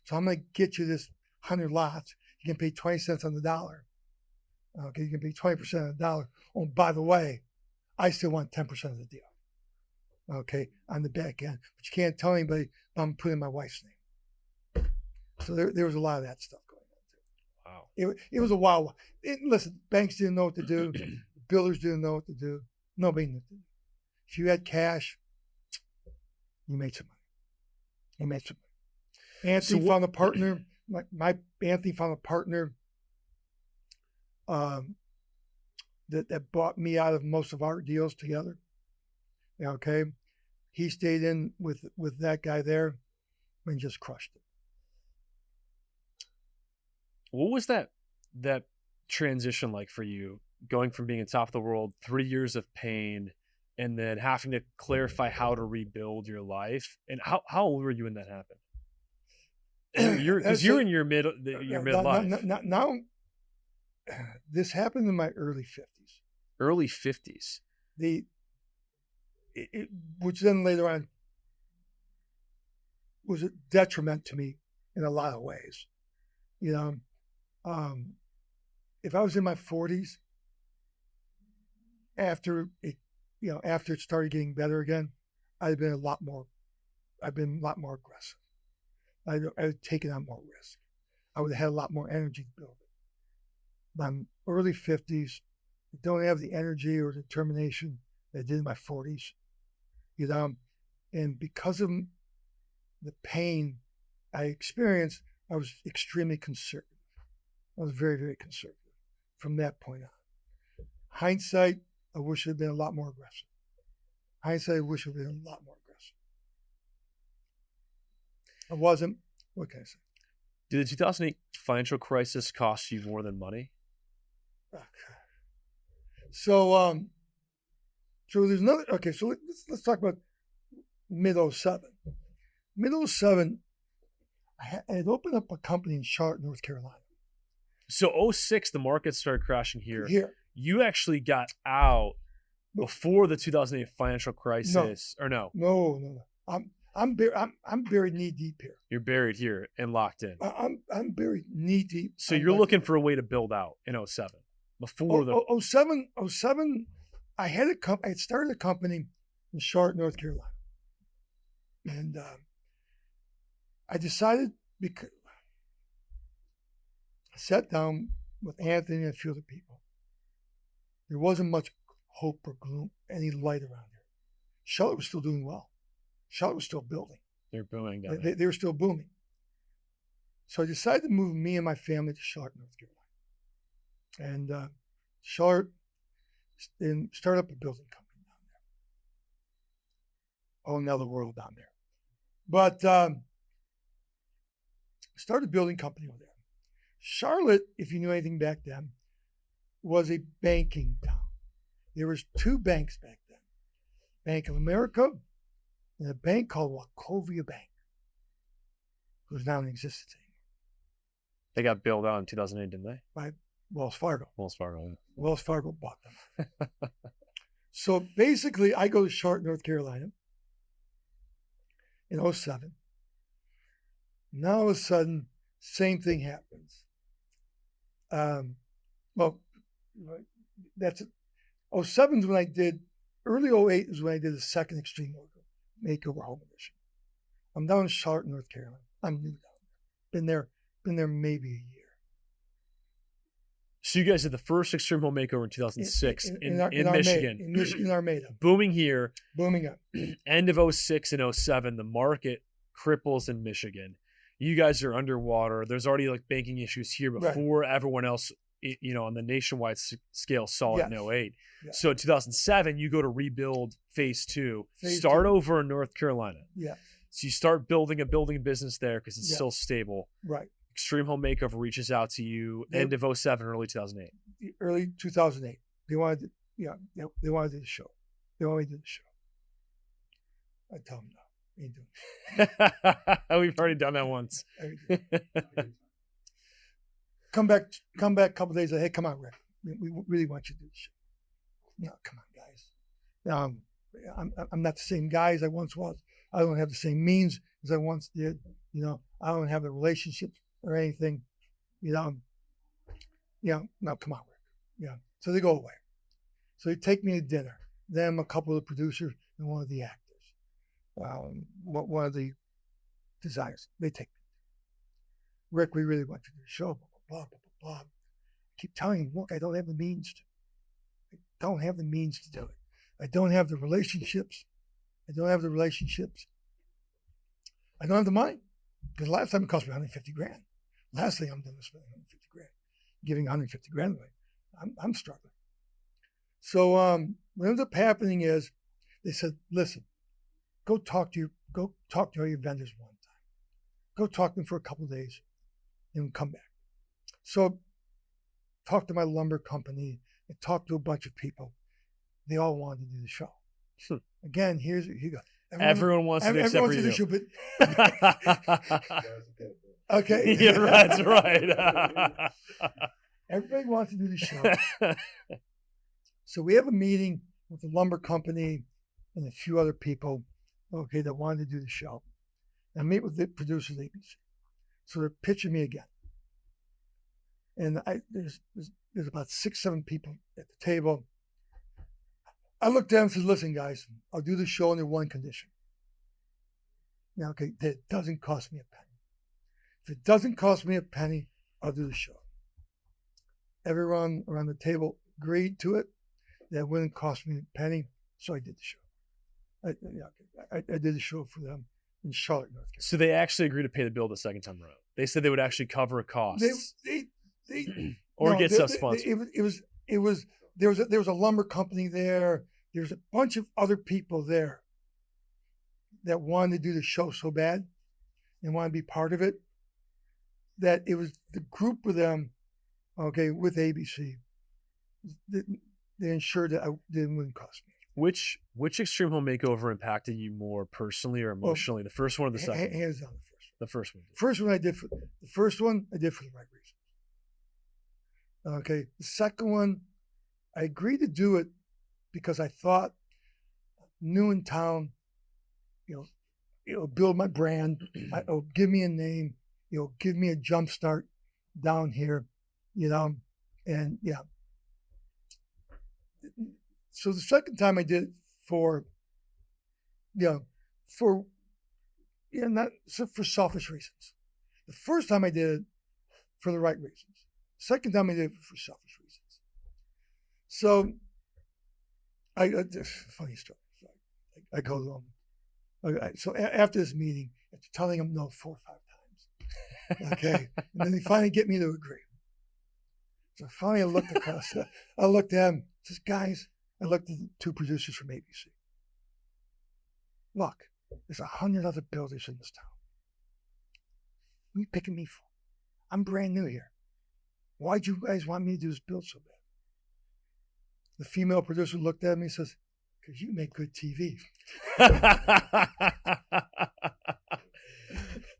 So I'm going to get you this 100 lots. You can pay 20 cents on the dollar. Okay, you can pay 20% on the dollar. Oh, by the way, I still want 10% of the deal. Okay, on the back end. But you can't tell anybody I'm putting my wife's name. So there was a lot of that stuff going on too. Wow. It was a wild one. Listen, banks didn't know what to do. Builders didn't know what to do. Nobody knew what to do. If you had cash, you made some money. Anthony found a partner. Anthony found a partner that bought me out of most of our deals together. Okay, he stayed in with that guy there and just crushed it. What was that transition like for you, going from being on top of the world, 3 years of pain, and then having to clarify how to rebuild your life? And how old were you when that happened? Because you're in your midlife. Now, this happened in my early 50s. Early 50s. Which then later on was a detriment to me in a lot of ways. If I was in my 40s, after it started getting better again, I'd have been a lot more I've been a lot more aggressive. I've taken on more risk. I would have had a lot more energy to build it. But I'm early 50s. I don't have the energy or determination that I did in my 40s. And because of the pain I experienced, I was extremely conservative. I was very, very conservative from that point on. Hindsight, I wish it had been a lot more aggressive. Hindsight, I wish it had been a lot more aggressive. I wasn't. What can I say? Did the 2008 financial crisis cost you more than money? Okay. So there's another. Okay, so let's talk about mid '07. Mid '07, I had opened up a company in Charlotte, North Carolina. So 06, the market started crashing here. Here, You actually got out before the 2008 financial crisis, or no? No. I'm buried knee deep here. You're buried here and locked in. I'm buried knee deep. So you're looking for a way to build out in 07 before the 07. I had started a company in Charlotte, North Carolina, and I decided, because I sat down with Anthony and a few other people. There wasn't much hope or gloom, any light around here. Charlotte was still doing well. Charlotte was still building. They're booming down there. They were still booming. So I decided to move me and my family to Charlotte, North Carolina. And Charlotte, and start up a building company down there. Oh, another world down there. But started a building company over there. Charlotte, if you knew anything back then, was a banking town. There was two banks back then. Bank of America and a bank called Wachovia Bank, who's now in existence anymore. They got bailed out in 2008, didn't they? By Wells Fargo. Wells Fargo. Yeah. Wells Fargo bought them. So basically, I go to Charlotte, North Carolina in 07. Now all of a sudden, same thing happens. Well, that's 07 is when I did, early 08 is when I did the second Extreme Makeover home edition. I'm down in Charlotte, North Carolina. I'm new down there. Been there maybe a year. So you guys did the first Extreme Home Makeover in 2006 in Michigan. In Armada. Booming here. Booming up. End of 06 and 07, the market cripples in Michigan. You guys are underwater. There's already like banking issues here before everyone else, on the nationwide scale saw it in 08. Yeah. So in 2007, you go to rebuild phase two, start over in North Carolina. Yeah. So you start building a building business there because it's still stable. Right. Extreme Home Makeover reaches out to you end of 07, early 2008. Early 2008. They wanted to, they wanted to do the show. They wanted to do the show. I tell them no. Ain't doing it. We've already done that once. Come back a couple of days later. Hey, come on, Rick. We really want you to do the show. No, come on, guys. I'm not the same guy as I once was. I don't have the same means as I once did. I don't have the relationships or anything. No, come on, Rick. Yeah. So they go away. So they take me to dinner. Them, a couple of the producers, and one of the actors. One of the designers. They take me. Rick, we really want you to do the show. Blah, blah, blah, blah, blah. I keep telling him, look, I don't have the means to. I don't have the means to do it. I don't have the relationships. I don't have the money. Because last time it cost me $150,000. Last thing I'm doing is spending $150,000. Giving $150,000 away. I'm struggling. So what ends up happening is they said, listen, go talk to all your vendors one time. Go talk to them for a couple of days and come back. So talked to my lumber company and talked to a bunch of people. They all wanted to do the show. Again, here you go. Everyone wants to do except for you. Show, but okay. Yeah, that's right. Everybody wants to do the show. So we have a meeting with the lumber company and a few other people, that wanted to do the show. And I meet with the producers of ABC. So they're pitching me again. And there's about 6-7 people at the table. I looked down and said, listen, guys, I'll do the show under one condition. Now, okay, that doesn't cost me a penny. If it doesn't cost me a penny, I'll do the show. Everyone around the table agreed to it. That wouldn't cost me a penny, so I did the show. I did the show for them in Charlotte, North Carolina. So they actually agreed to pay the bill the second time around. They said they would actually cover costs. Or get self-sponsored. There was a lumber company there. There was a bunch of other people there that wanted to do the show so bad and wanted to be part of it, that it was the group of them, okay, with ABC. They ensured that it wouldn't cost me. Which Extreme Home Makeover impacted you more personally or emotionally? The first one or the second? Hands down, the first one. The first one. I did for the right reasons. Okay, the second one, I agreed to do it because I thought new in town, it'll build my brand, it'll give me a name, it'll give me a jump start down here, and yeah. So the second time I did it for selfish reasons. The first time I did it for the right reasons. Second time I did it for selfish reasons. So funny story. I go to them. Okay, so after this meeting, after telling them no 4 or 5 times, okay, and then they finally get me to agree. So finally I looked across. I looked at them. Says, guys, I looked at the 2 producers from ABC. Look, there's 100 other builders in this town. What are you picking me for? I'm brand new here. Why'd you guys want me to do this build so bad? The female producer looked at me and says, because you make good TV.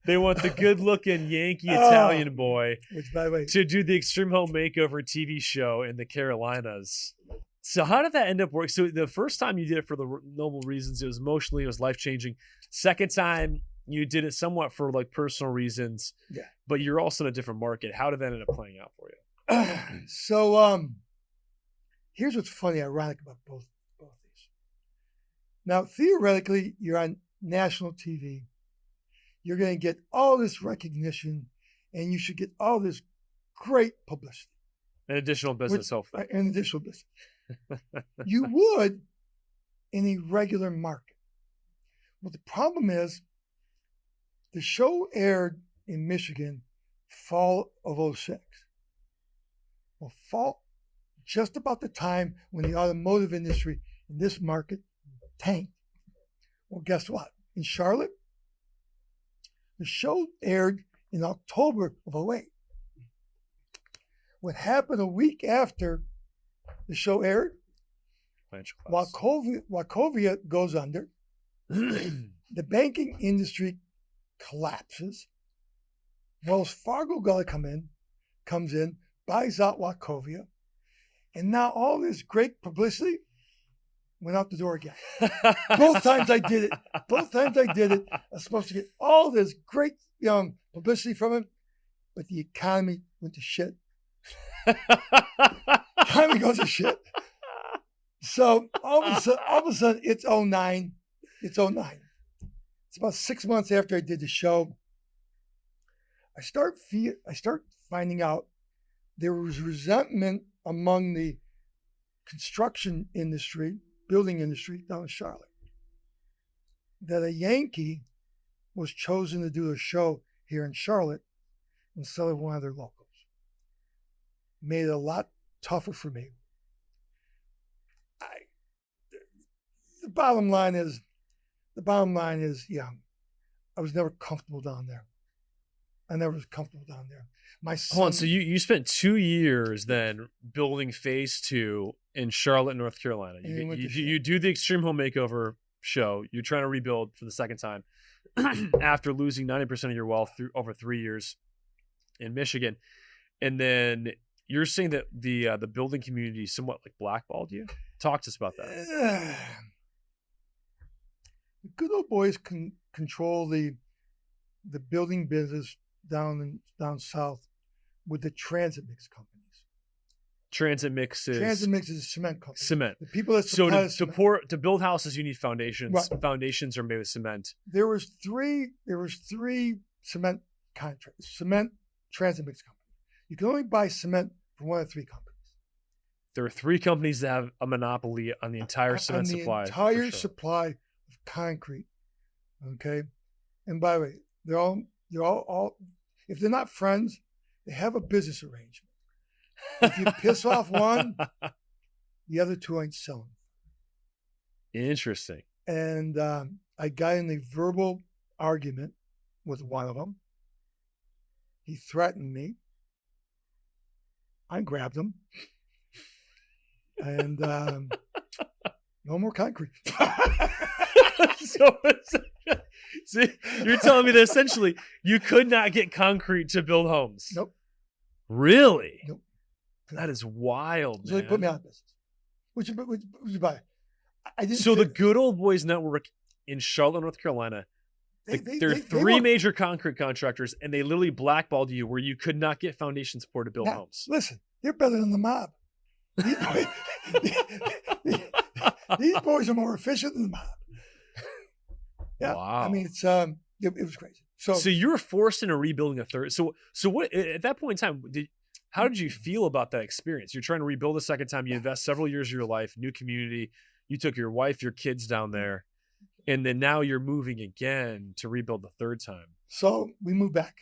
They want the good-looking Yankee Italian boy, which, by the way, to do the Extreme Home Makeover TV show in the Carolinas. So how did that end up working? So the first time you did it for the noble reasons, it was emotionally, it was life-changing. Second time, you did it somewhat for like personal reasons. Yeah. But you're also in a different market. How did that end up playing out for you? So here's what's funny, ironic about both these. Now, theoretically, you're on national TV. You're going to get all this recognition, and you should get all this great publicity. An additional business, hopefully. An additional business. You would in a regular market. Well, the problem is the show aired in Michigan fall of 2006. Well, fall just about the time when the automotive industry in this market tanked. Well, guess what? In Charlotte, the show aired in October of 2008. What happened a week after the show aired? Wachovia goes under. The banking industry collapses. Wells Fargo comes in, buys out Wachovia, and now all this great publicity went out the door again. Both times I did it. I was supposed to get all this great publicity from it, but the economy went to shit. Economy goes to shit. So all of a sudden, it's 2009. It's about 6 months after I did the show. I start finding out there was resentment among the construction industry, building industry down in Charlotte, that a Yankee was chosen to do a show here in Charlotte instead of one of their locals. Made it a lot tougher for me. The bottom line is, yeah, I was never comfortable down there. My son, hold on, so you spent 2 years then building phase 2 in Charlotte, North Carolina. You do the Extreme Home Makeover show. You're trying to rebuild for the second time after losing 90% of your wealth through over 3 years in Michigan. And then you're saying that the building community somewhat like blackballed you? Talk to us about that. The good old boys can control the building business down south with the transit mix companies. Transit Mix is a cement company. cement. The people that So supply the cement. to build houses, you need foundations. Right. Foundations are made with cement. There was three cement contracts, cement transit mix company. You can only buy cement from one of three companies. There are 3 companies that have a monopoly on the entire cement supply. The entire supply of concrete. Okay, and by the way, they're all if they're not friends, they have a business arrangement. If you piss off one, the other 2 ain't selling. Interesting. And I got in a verbal argument with one of them. He threatened me. I grabbed him. And no more concrete. So you're telling me that essentially you could not get concrete to build homes? Nope. Really? Nope. That is wild, So man. they put me out of business. Which you buy? I didn't. So the Good Old Boys Network in Charlotte, North Carolina, there are 3 major concrete contractors, and they literally blackballed you where you could not get foundation support to build homes. Listen, they're better than the mob. These boys are more efficient than the mob. Yeah, Wow. I mean, it was crazy. So you were forced into rebuilding a third. So what at that point in time how did you feel about that experience? You're trying to rebuild a second time. You invest several years of your life, new community. You took your wife, your kids down there, and then now you're moving again to rebuild the third time. So we moved back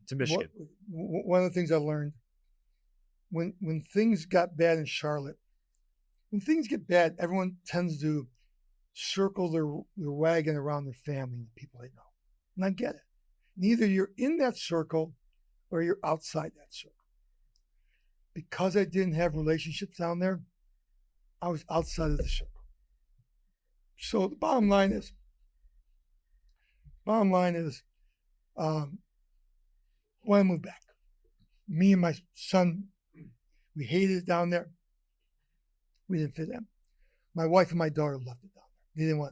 to Michigan. One of the things I learned when things got bad in Charlotte, when things get bad, everyone tends to circle their wagon around their family and the people they know. And I get it. Neither you're in that circle or you're outside that circle. Because I didn't have relationships down there, I was outside of the circle. So the bottom line is, when I moved back, me and my son, we hated it down there. We didn't fit in. My wife and my daughter loved it down there.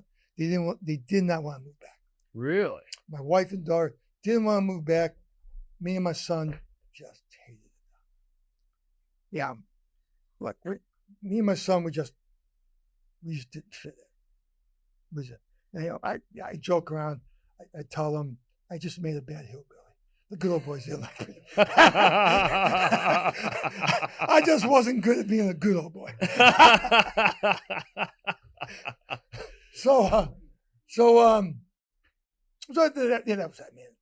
They did not want to move back. Really? My wife and daughter didn't want to move back. Me and my son just hated it. Yeah. Look, me and my son, we just didn't fit in. I joke around. I tell them I just made a bad hillbilly. The good old boys didn't like me. I just wasn't good at being a good old boy. So that was that, man.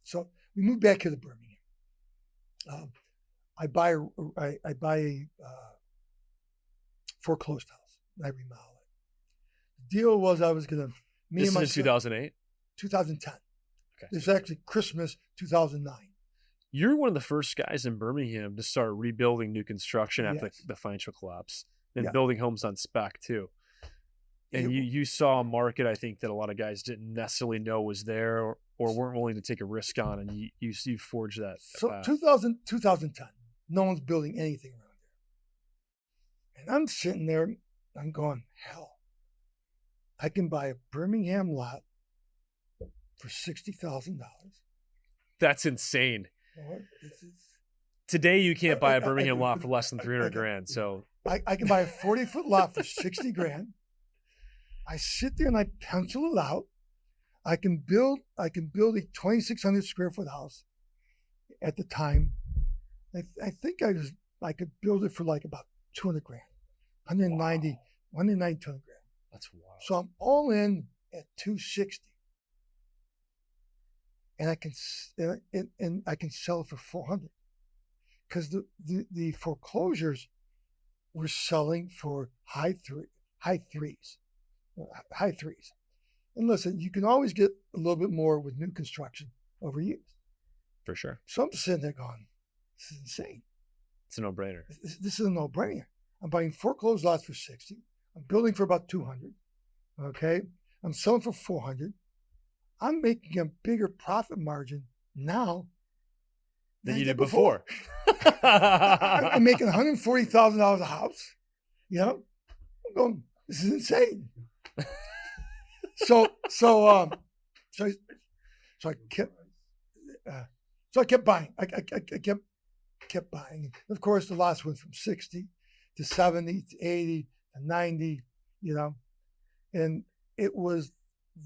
So we moved back here to Birmingham. I buy a foreclosed house. And I remodel it. The deal was I was gonna. This is in 2008. 2010. Okay. This is actually Christmas 2009. You're one of the first guys in Birmingham to start rebuilding new construction after the financial collapse and building homes on spec too. And you saw a market, I think, that a lot of guys didn't necessarily know was there or weren't willing to take a risk on, and you forged that. So path. 2010, no one's building anything around there. And I'm sitting there, I'm going, hell, I can buy a Birmingham lot for $60,000. That's insane. Today you can't buy a Birmingham lot for less than 300 grand. So I can buy a 40-foot lot for 60 grand. I sit there and I pencil it out. I can build a 2,600 square foot house at the time. I think I could build it for like about 200 grand, 190, 200 grand. That's wild. So I'm all in at 260. And I can sell it for 400 because the foreclosures were selling for high threes. And listen, you can always get a little bit more with new construction over years. For sure. So I'm sitting there going, this is insane. It's a no-brainer. This is a no-brainer. I'm buying foreclosed lots for 60. I'm building for about 200. Okay. I'm selling for 400. I'm making a bigger profit margin now than you did before. I'm making $140,000 a house. You know, I'm going, this is insane. So I kept buying. I kept kept buying. And of course, the lots went from 60 to 70 to 80 to 90, and it was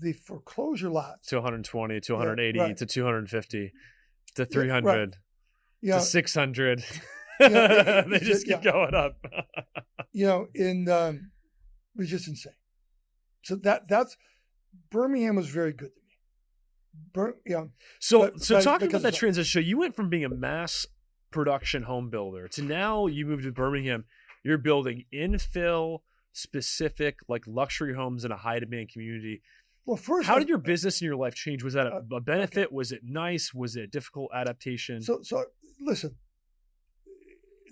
the foreclosure lots. To 120, to 180, right. to 250, to 300, right. to 600. They just keep going up. It was just insane. So that's Birmingham was very good to me. So talking about that transition, so you went from being a mass production home builder to now you moved to Birmingham. You're building infill specific, like luxury homes in a high demand community. Well, first, how did your business and your life change? Was that a benefit? Okay. Was it nice? Was it a difficult adaptation? So listen,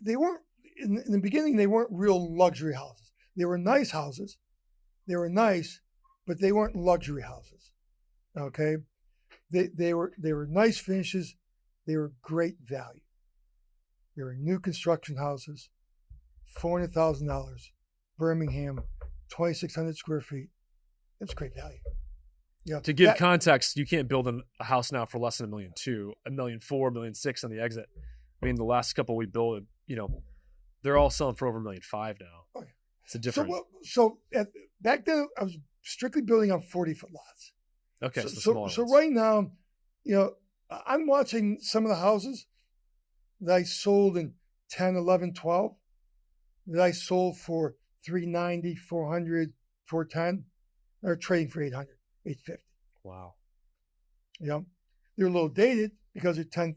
they weren't in the beginning. They weren't real luxury houses. They were nice houses. They were nice, but they weren't luxury houses. Okay, they were nice finishes. They were great value. They were new construction houses, $400,000, Birmingham, 2,600 square feet. That's great value. To give context, you can't build a house now for less than $1.2 million, $1.4 million, $1.6 million on the exit. I mean, the last couple we built, they're all selling for over $1.5 million now. Okay. It's a different. Back then, I was strictly building on 40-foot lots. Okay, so right now, I'm watching some of the houses that I sold in 10, 11, 12, that I sold for $390, $400, $410. They're trading for $800, $850. Wow. They're a little dated because they're 10,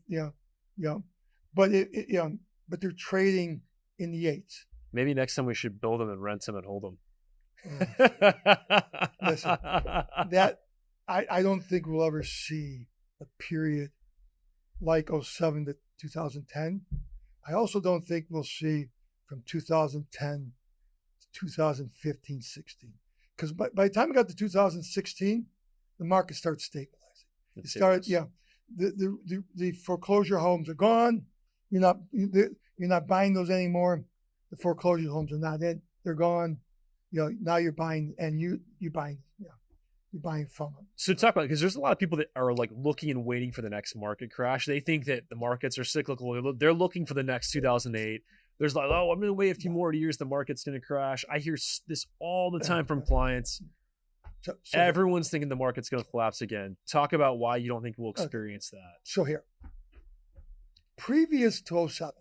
but but they're trading in the eights. Maybe next time we should build them and rent them and hold them. Listen, that I don't think we'll ever see a period like 07 to 2010. I also don't think we'll see from 2010 to 2015, 16. Because by the time we got to 2016, the market started stabilizing. It started, the foreclosure homes are gone. You're not buying those anymore. The foreclosure homes are not in. They're gone. Now you're buying, and you're buying from them. So talk about it, because there's a lot of people that are like looking and waiting for the next market crash. They think that the markets are cyclical. They're looking for the next 2008. There's like, I'm going to wait a few more years. The market's going to crash. I hear this all the time from clients. So everyone's thinking the market's going to collapse again. Talk about why you don't think we'll experience that. So here, previous to 07,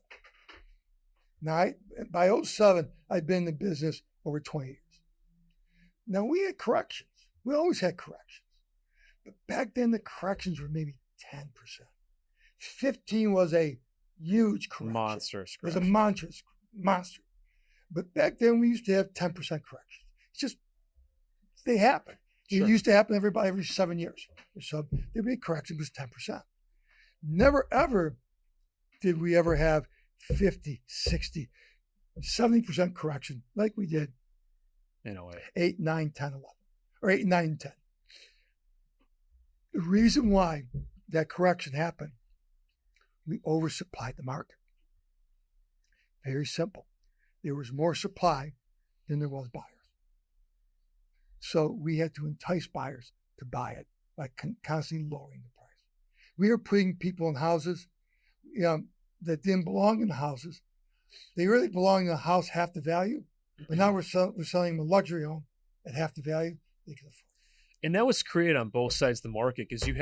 now by 07, I'd been in the business over 20 years. Now we had corrections. We always had corrections. But back then the corrections were maybe 10%. 15 was a huge correction. Monstrous correction. It was a monster. But back then we used to have 10% corrections. It's just, they happen. Sure. It used to happen every 7 years. So there'd be a correction, it was 10%. Never ever did we ever have 50, 60, 70% correction like we did in a way. 8, 9, 10, 11. Or 8, 9, 10. The reason why that correction happened, we oversupplied the market. Very simple. There was more supply than there was buyers. So we had to entice buyers to buy it by constantly lowering the price. We were putting people in houses that didn't belong in the houses. They really belonged in a house half the value, but now we're selling them a luxury home at half the value they can afford. And that was created on both sides of the market because you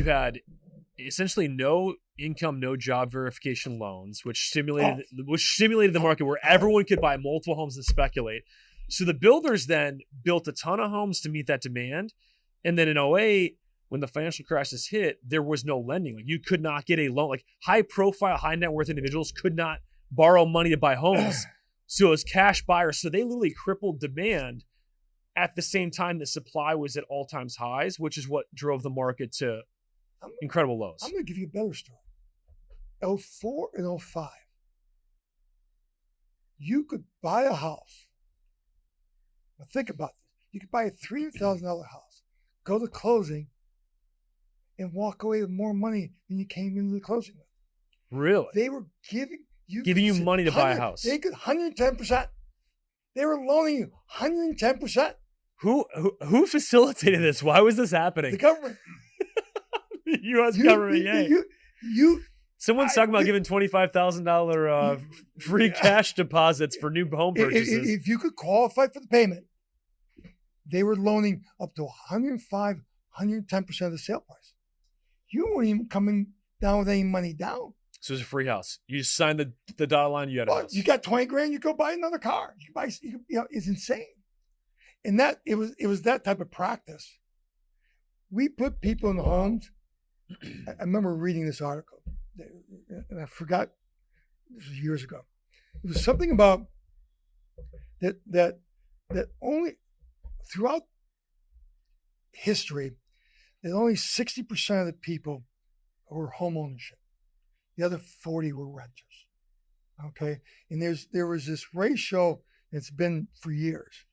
had essentially no income, no job verification loans, which stimulated the market where everyone could buy multiple homes and speculate. So the builders then built a ton of homes to meet that demand. And then in 08, when the financial crisis hit, there was no lending. Like you could not get a loan. Like high profile, high net worth individuals could not borrow money to buy homes. So it was cash buyers. So they literally crippled demand at the same time that supply was at all-time highs, which is what drove the market to incredible lows. I'm going to give you a better story. 04 and 05, you could buy a house. Now think about this. You could buy a $300,000 house, go to closing, and walk away with more money than you came into the closing with. Really? They were giving you money to buy a house. They could 110%. They were loaning you 110%. Who facilitated this? Why was this happening? The government. The U.S. government, yay. Someone's talking about giving $25,000 free cash deposits for new home purchases. If you could qualify for the payment, they were loaning up to 105, 110% of the sale price. You weren't even coming down with any money down. So it's a free house. You just signed the dotted line. You had a house. You got 20 grand. You go buy another car. It's insane. And that it was that type of practice. We put people in the homes. I remember reading this article, and I forgot. This was years ago. It was something about that only throughout history, that only 60% of the people were home ownership. The other 40 were renters. Okay, and there was this ratio. It's been for years.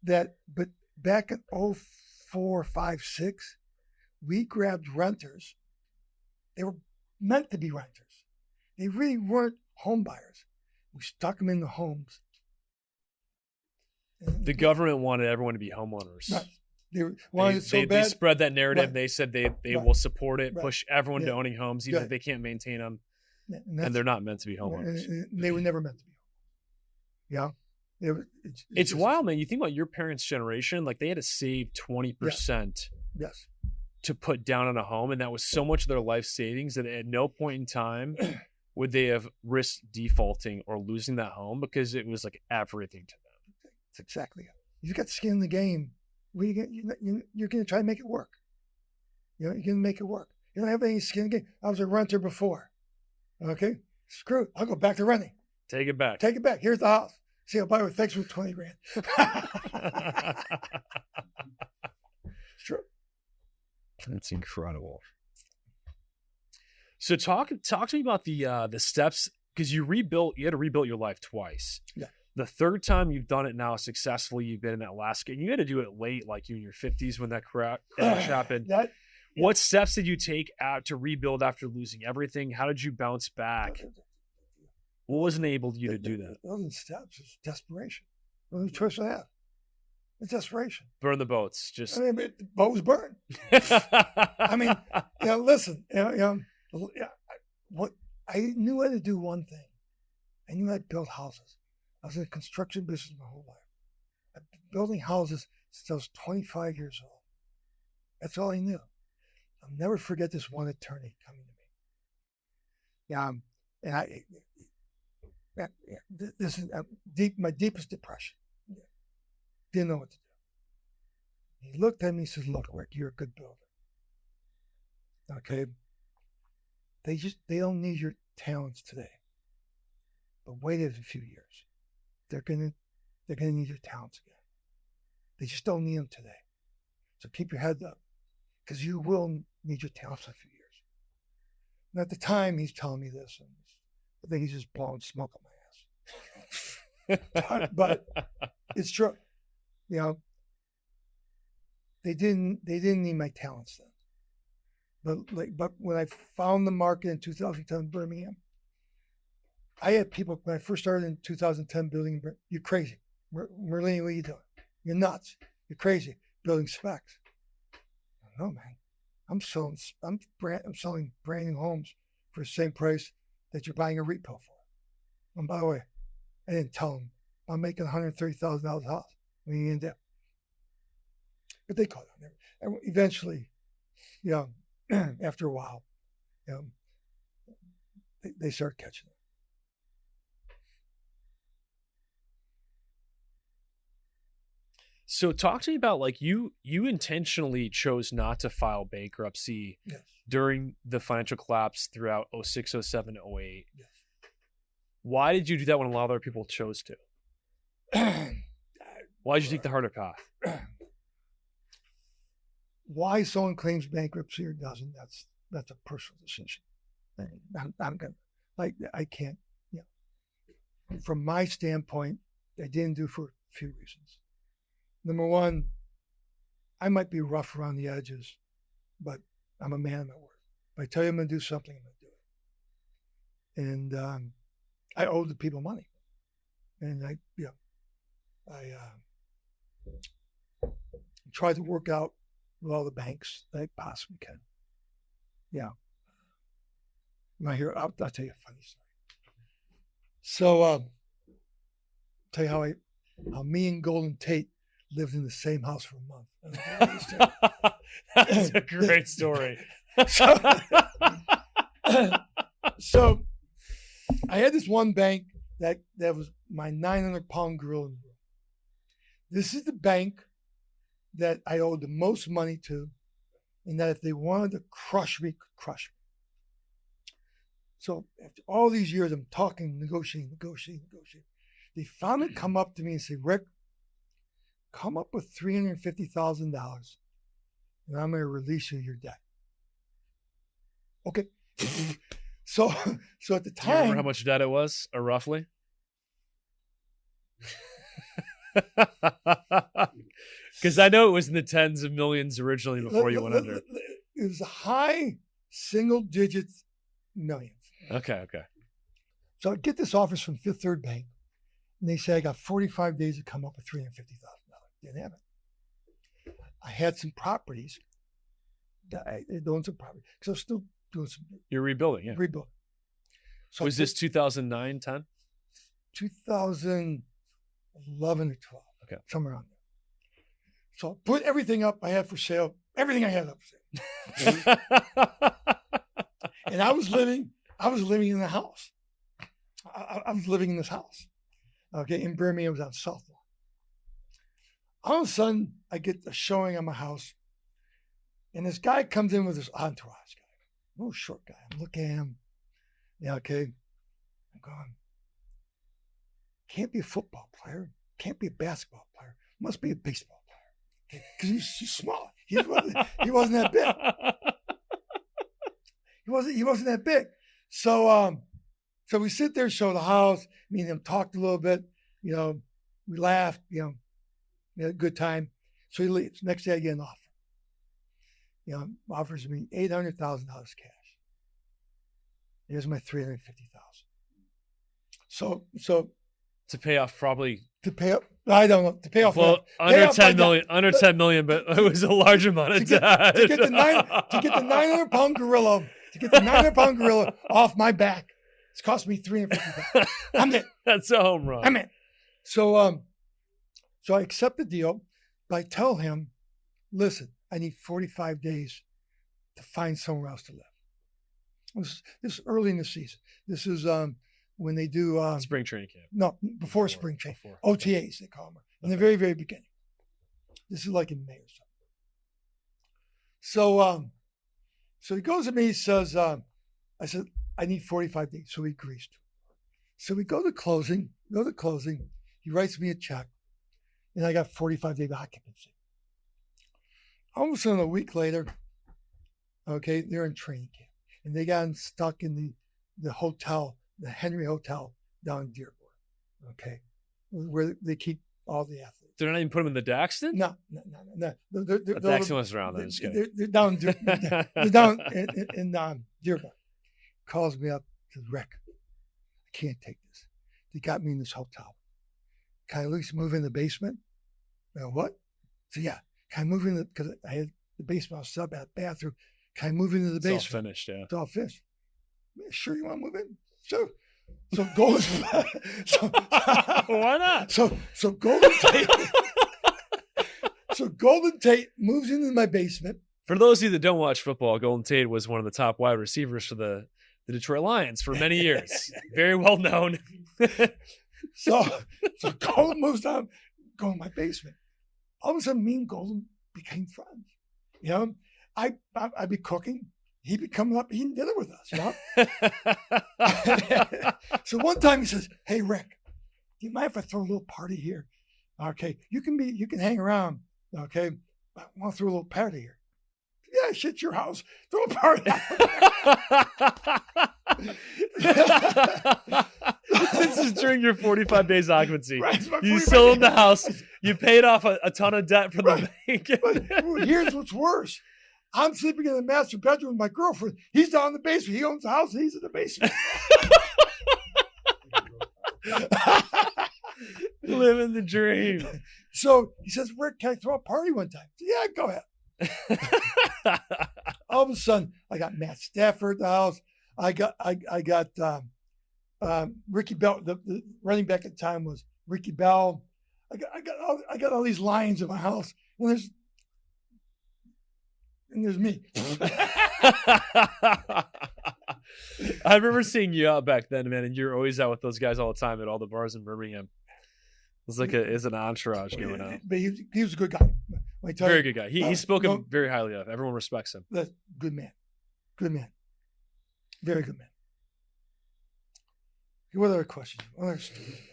But back in 04, 5, 6, we grabbed renters. They were meant to be renters. They really weren't home buyers. We stuck them in the homes. The government wanted everyone to be homeowners. Right. They wanted it so bad. They spread that narrative. Right. They said they Right. will support it, Right. push everyone to Yeah. owning homes, even Yeah. if they can't maintain them. And And they're not meant to be homeowners. and they were never meant to be. Yeah. It's wild, man. You think about your parents' generation, like they had to save 20% Yes. to put down on a home. And that was so much of their life savings that at no point in time would they have risked defaulting or losing that home because it was like everything to them. That's exactly it. You got skin in the game. You're going to try to make it work. You're going to make it work. You don't have any skin in the game. I was a renter before. Okay? Screw it. I'll go back to renting. Take it back. Take it back. Here's the house. See, I'll buy it with thanks for 20 grand. It's true. That's incredible. So talk to me about the steps, because you had to rebuild your life twice. Yeah. The third time you've done it now successfully, you've been in Alaska, and you had to do it late, like you in your 50s when that crash happened. What steps did you take to rebuild after losing everything? How did you bounce back? What was enabled you to do that? It wasn't steps. It's desperation. What was the choice I have? It's desperation. Burn the boats. Just. I mean, the boat was burned. I mean, listen. What I knew how to do one thing. I knew how to build houses. I was in the construction business my whole life. I've been building houses since I was 25 years old. That's all I knew. I'll never forget this one attorney coming to me. This is my deepest depression. Didn't know what to do. He looked at me and says, "Look, Rick, you're a good builder. Okay. They don't need your talents today. But wait a few years. They're gonna need your talents again. They just don't need them today. So keep your head up, because you will need your talents in a few years." And at the time, he's telling me this, and I think he's just blowing smoke up my ass. but it's true. They didn't need my talents then. But when I found the market in 2010 in Birmingham, I had people, when I first started in 2010 building, "You're crazy. Merlini, what are you doing? You're nuts. You're crazy. Building specs." No, man. I'm selling brand new homes for the same price that you're buying a repo for. And by the way, I didn't tell them I'm making $130,000 a house. What are you gonna do? But they caught on there. And eventually, after a while, they start catching it. So talk to me about, like, you intentionally chose not to file bankruptcy Yes. during the financial collapse throughout 06, 07, 08. Yes. Why did you do that when a lot of other people chose to? Why did you take the harder path? Why someone claims bankruptcy or doesn't, that's a personal decision. I'm gonna, I can't, From my standpoint, I didn't do for a few reasons. Number one, I might be rough around the edges, but I'm a man of my word. If I tell you I'm going to do something, I'm going to do it. And I owe the people money. And I tried to work out with all the banks that I possibly can. Yeah. Right here, I'll tell you a funny story. So, tell you how me and Golden Tate lived in the same house for a month. That's a great story. So I had this one bank that was my 900-pound gorilla in the room. This is the bank that I owed the most money to, and that if they wanted to crush me, could crush me. So after all these years, I'm talking, negotiating. They finally come up to me and say, Rick, come up with $350,000 and I'm going to release you your debt. Okay. So at the Do you remember time, how much debt it was, or roughly? Because I know it was in the tens of millions originally before you went under. It was a high single digit millions. Okay. So I get this office from Fifth Third Bank, and they say I got 45 days to come up with $350,000. Didn't have it. I had some properties. I owned some property because I was still doing some. You're rebuilding, yeah. Rebuilding. So Was this 2009, 10? 2011 or 12. Okay. Somewhere around there. So I put everything up I had for sale. Everything I had up for sale. And I was living in the house. I was living in this house. Okay, in Birmingham, it was on South Lawn. All of a sudden, I get a showing on my house, and this guy comes in with this entourage guy, little short guy. I'm looking at him. Yeah, okay. I'm going, can't be a football player, can't be a basketball player, must be a baseball player. Because he's small. He wasn't that big. He wasn't that big. So we sit there, show the house, me and him talked a little bit, we laughed, we had a good time. So he leaves. Next day I get an offer. Offers me $800,000 cash. Here's my $350,000. So to pay off probably. To pay up, I don't know. To pay off. Well, under 10 million, but it was a large amount of debt. To get the 900-pound gorilla. To get the 900-pound gorilla off my back, it's cost me $350,000. I'm in. That's a home run. I'm in. So I accept the deal, but I tell him, listen, I need 45 days to find somewhere else to live. This is early in the season. This is when they do spring training camp. No, before spring training. OTAs they call them in the very, very beginning. This is like in May or something. So he goes to me, he says, I said, I need 45 days. So he agrees to. So we go to closing. He writes me a check, and I got 45 days occupancy. All of a sudden, a week later, okay, they're in training camp, and they got stuck in the hotel, the Henry Hotel down in Dearborn, okay, where they keep all the athletes. They're not even putting them in the Daxton? No. The Daxton was around then. Just kidding. They're down in Dearborn. Calls me up, says, Rick, I can't take this. They got me in this hotel. Can I at least move in the basement? What? So yeah, can I move in because I had the basement, I was sub at bathroom. Can I move into the basement? It's all finished, yeah. It's all finished. Man, sure you want to move in? Sure. So Golden Why not? So Golden Tate Golden Tate moves into my basement. For those of you that don't watch football, Golden Tate was one of the top wide receivers for the Detroit Lions for many years. Very well known. So Golden moves down, go in my basement. All of a sudden, me and Golden became friends. I'd be cooking. He'd be coming up eating dinner with us, So one time he says, hey, Rick, do you mind if I throw a little party here? Okay, you can hang around, okay? I want to throw a little party here. Yeah, shit, your house. Throw a party. This is during your 45 days occupancy. Right, you sold the house. You paid off a ton of debt from the bank. But here's what's worse. I'm sleeping in the master bedroom with my girlfriend. He's down in the basement. He owns the house. And he's in the basement. Living the dream. So he says, Rick, can I throw a party one time? I said, yeah, go ahead. All of a sudden, I got Matt Stafford at the house. I got Ricky Bell. The running back at the time was Ricky Bell. I got all these lions in my house, and there's me. I remember seeing you out back then, man, and you're always out with those guys all the time at all the bars in Birmingham. It's like it's an entourage going out. But he was a good guy. Very good guy. He's spoken very highly of. Everyone respects him. That's good man. Good man. Very good man. What other questions?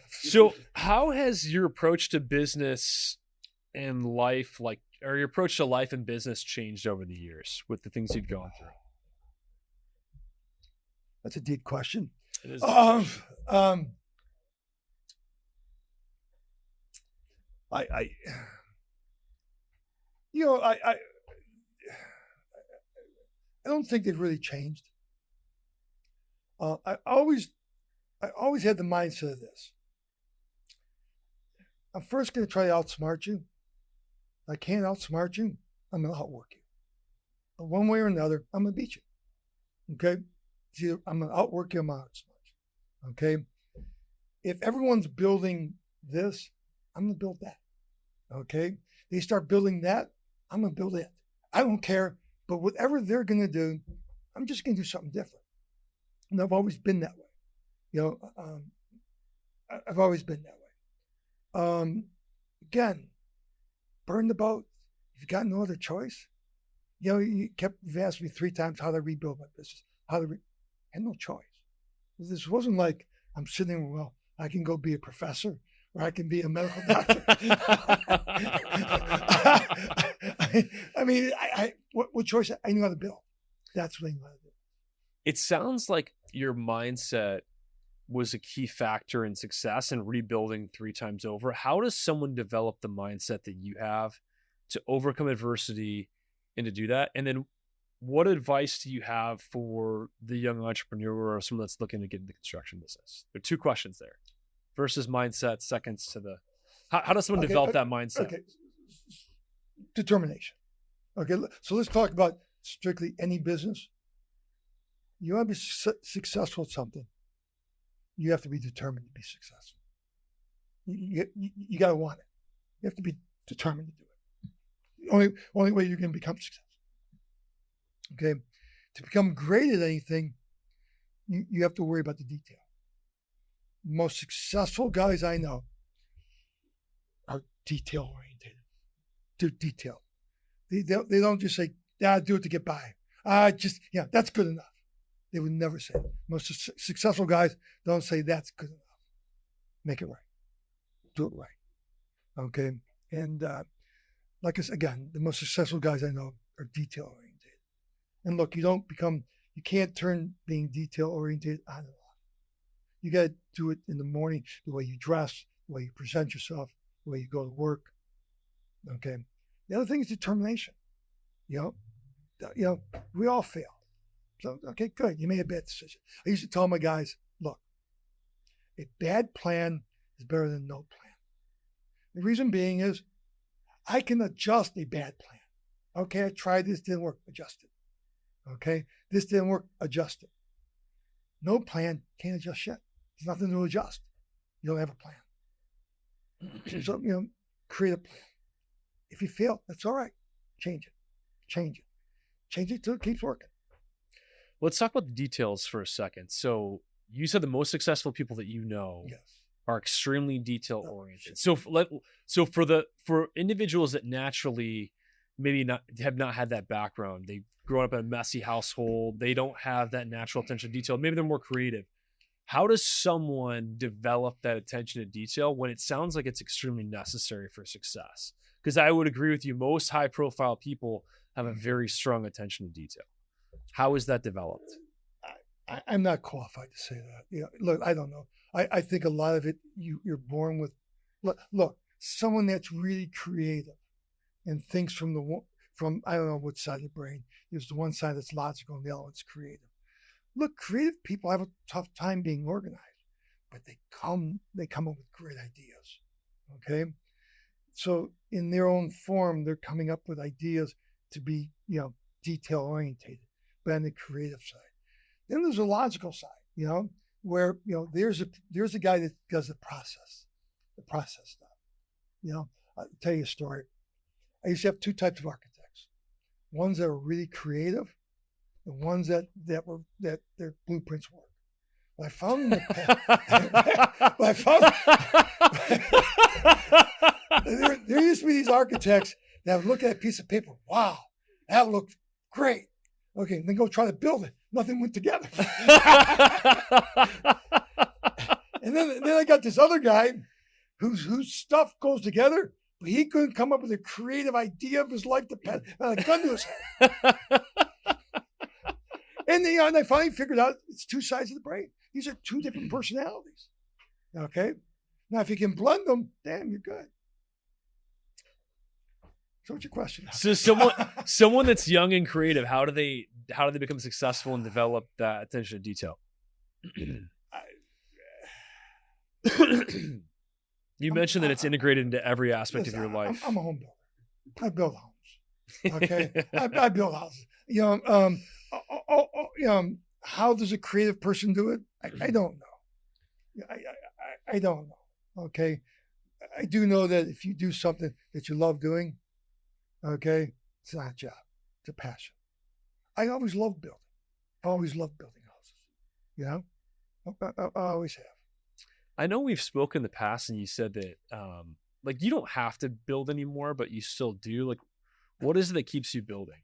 So how has your approach to business and life, or your approach to life and business changed over the years with the things you've gone through? That's a deep question. It is. I don't think they've really changed. I always had the mindset of this. I'm first going to try to outsmart you. If I can't outsmart you, I'm going to outwork you. But one way or another, I'm going to beat you. Okay? It's either I'm going to outwork you, I'm going to outsmart you. Okay? If everyone's building this, I'm going to build that. Okay? They start building that, I'm going to build it. I don't care, but whatever they're going to do, I'm just going to do something different. And I've always been that way. I've always been that way. Again, burn the boat. You've got no other choice. You've asked me 3 times how to rebuild my business. I had no choice. This wasn't like I'm sitting, well, I can go be a professor or I can be a medical doctor. What choice? I knew how to build. That's what I knew how to do. It sounds like your mindset was a key factor in success and rebuilding 3 times over. How does someone develop the mindset that you have to overcome adversity and to do that? And then what advice do you have for the young entrepreneur or someone that's looking to get into the construction business? There are 2 questions there. First is mindset, seconds to the, how does someone develop that mindset? Okay. Determination. Okay. So let's talk about strictly any business. You want to be successful at something, you have to be determined to be successful. You got to want it. You have to be determined to do it. Only way you're going to become successful. Okay? To become great at anything, you have to worry about the detail. Most successful guys I know are detail oriented. They're detailed. They don't just say, do it to get by. That's good enough. They would never say it. Most successful guys don't say that's good enough. Make it right. Do it right. Okay? And like I said, again, the most successful guys I know are detail oriented. And look, you can't turn being detail oriented on and off. You got to do it in the morning, the way you dress, the way you present yourself, the way you go to work. Okay? The other thing is determination. We all fail. So, okay, good. You made a bad decision. I used to tell my guys, look, a bad plan is better than no plan. The reason being is I can adjust a bad plan. Okay, I tried this, didn't work, adjust it. Okay, this didn't work, adjust it. No plan, can't adjust shit. There's nothing to adjust. You don't have a plan. So, create a plan. If you fail, that's all right. Change it. Change it till it keeps working. Let's talk about the details for a second. So you said the most successful people that you know are extremely detail oriented. So for individuals that naturally maybe have not had that background, they grow up in a messy household, they don't have that natural attention to detail. Maybe they're more creative. How does someone develop that attention to detail when it sounds like it's extremely necessary for success? Because I would agree with you, most high profile people have a very strong attention to detail. How is that developed? I'm not qualified to say that. Look, I don't know. I think a lot of it you're born with. Look, someone that's really creative and thinks from I don't know what side of the brain. There's the one side that's logical and the other one's creative. Look, creative people have a tough time being organized, but they come up with great ideas. Okay, so in their own form, they're coming up with ideas to be detail orientated, but on the creative side. Then there's a logical side, where there's a guy that does the process stuff. I'll tell you a story. I used to have two types of architects. Ones that were really creative, and ones that their blueprints work. What I found in the there used to be these architects that would look at a piece of paper. Wow, that looked great. Okay, and then go try to build it. Nothing went together. And then I got this other guy whose stuff goes together, but he couldn't come up with a creative idea of his life to pet a gun to his head. And I finally figured out it's two sides of the brain. These are two different personalities. Okay? Now, if you can blend them, damn, you're good. So what's your question? So someone that's young and creative, how do they become successful and develop that attention to detail? You mentioned that it's integrated into every aspect of your life. I'm a home builder. I build homes. Okay? I build houses. How does a creative person do it? I don't know. I don't know. Okay? I do know that if you do something that you love doing, okay, it's not a job. It's a passion. I always loved building. I always loved building houses. I always have. I know we've spoken in the past, and you said that you don't have to build anymore, but you still do. Like, what is it that keeps you building?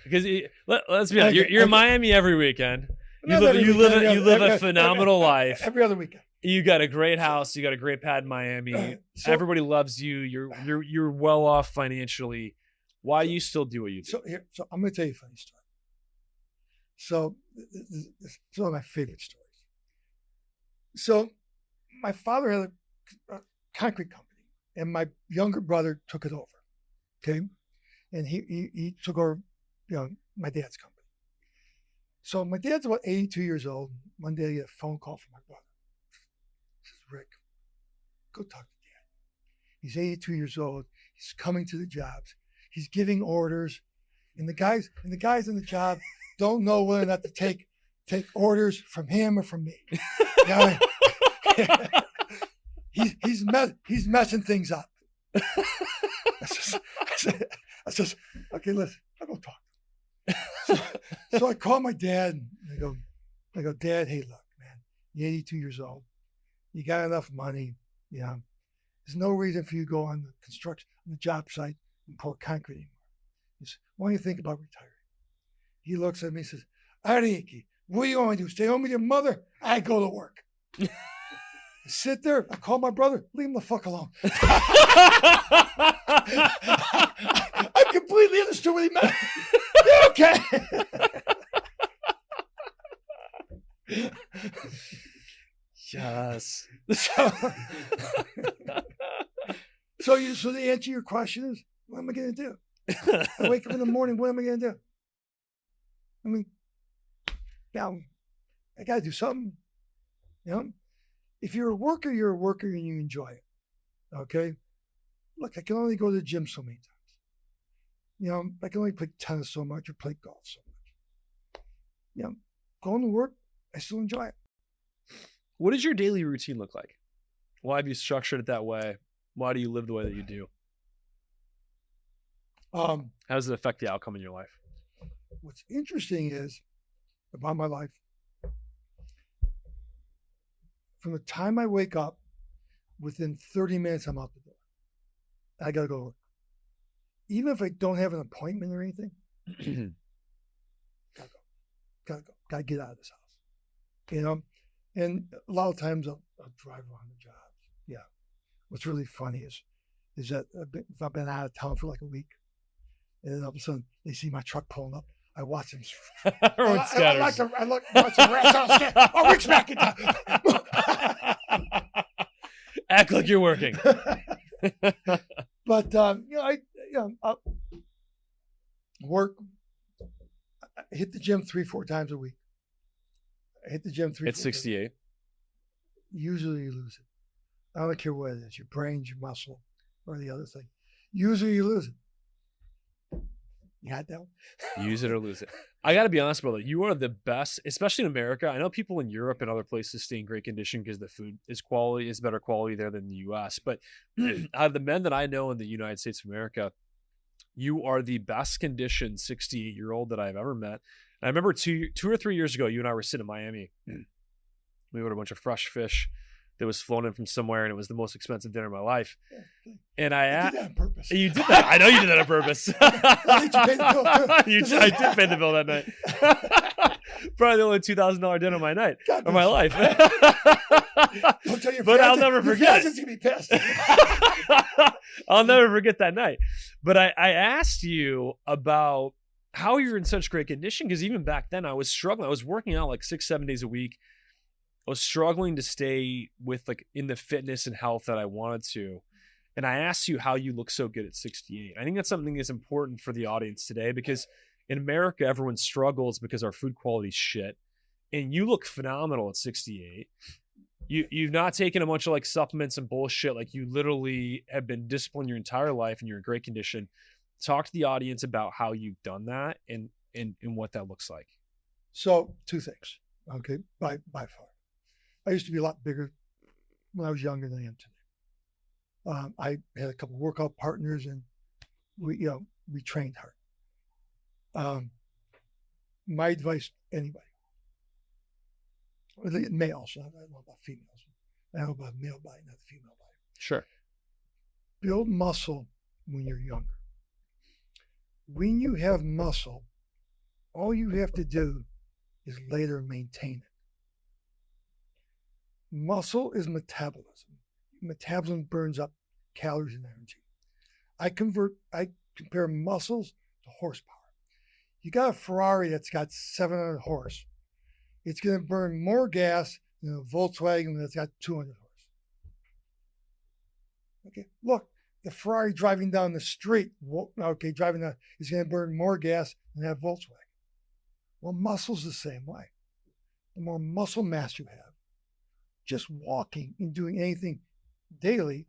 Because let's be honest, you're in Miami every weekend. You live a phenomenal life. Every other weekend. You got a great house. You got a great pad in Miami. Everybody loves you. You're well off financially. Why do you still do what you do? So I'm going to tell you a funny story. So it's one of my favorite stories. So my father had a concrete company, and my younger brother took it over. Okay, and he took over, my dad's company. So my dad's about 82 years old. One day I get a phone call from my brother. He says, "Rick, go talk to Dad. He's 82 years old. He's coming to the jobs. He's giving orders, and the guys in the job don't know whether or not to take orders from him or from me. He's messing things up." I says, "Okay, listen, I'll go talk." So I call my dad and I go, "Dad, hey, look, man, you're 82 years old. You got enough money. There's no reason for you to go on the job site and pour concrete anymore. He says, why don't you think about retiring?" He looks at me and says, "Ariki, what are you going to do? Stay home with your mother? I go to work." I sit there. I call my brother. Leave him the fuck alone. I completely understood what he meant. Okay. Yes. So the answer to your question is, what am I going to do? I wake up in the morning. What am I going to do? I mean, now I got to do something. If you're a worker, you're a worker and you enjoy it. Okay. Look, I can only go to the gym so many times. I can only play tennis so much or play golf so much. Going to work, I still enjoy it. What does your daily routine look like? Why have you structured it that way? Why do you live the way that you do? How does it affect the outcome in your life? What's interesting is about my life, from the time I wake up, within 30 minutes, I'm out the door. I got to go to work. Even if I don't have an appointment or anything, gotta go. Gotta get out of this house. And a lot of times I'll drive around the jobs. Yeah. What's really funny is that if I've been out of town for like a week, and then all of a sudden they see my truck pulling up, I watch them. I like to watch them rats out. Oh, Rick's back in town. Act like you're working. But I work. I hit the gym 3-4 times a week. I hit the gym 3. It's 68. Usually you lose it. I don't care what it is, your brain, your muscle, or the other thing. Usually you lose it. You had that one? Use it or lose it. I got to be honest, brother. You are the best, especially in America. I know people in Europe and other places stay in great condition because the food is better quality there than the U.S. But out of the men that I know in the United States of America, you are the best conditioned 68-year-old that I've ever met. And I remember two or 3 years ago, you and I were sitting in Miami. We ordered a bunch of fresh fish that was flown in from somewhere, and it was the most expensive dinner of my life. And I did that on purpose. You did that. I know you did that on purpose. I did pay the bill that night. Probably the only $2,000 dinner of my night of my life. Don't tell your but fiance, I'll never forget. Your gonna be pissed. I'll never forget that night. But I asked you about how you're in such great condition, because even back then I was struggling. I was working out like 6-7 days a week. I was struggling to stay with like in the fitness and health that I wanted to. And I asked you how you look so good at 68. I think that's something that's important for the audience today, because in America, everyone struggles because our food quality is shit. And you look phenomenal at 68. You've not taken a bunch of like supplements and bullshit. Like you literally have been disciplined your entire life and you're in great condition. Talk to the audience about how you've done that and what that looks like. So 2 things. Okay. By far. I used to be a lot bigger when I was younger than I am today. I had a couple of workout partners, and we trained hard. My advice to anybody, males, I don't know about females. I know about male body, not the female body. Sure. Build muscle when you're younger. When you have muscle, all you have to do is later maintain it. Muscle is metabolism. Metabolism burns up calories and energy. I compare muscles to horsepower. You got a Ferrari that's got 700 horse. It's going to burn more gas than a Volkswagen that's got 200 horse. Okay, look, the Ferrari driving down the street, is going to burn more gas than that Volkswagen. Well, muscle's the same way. The more muscle mass you have, just walking and doing anything daily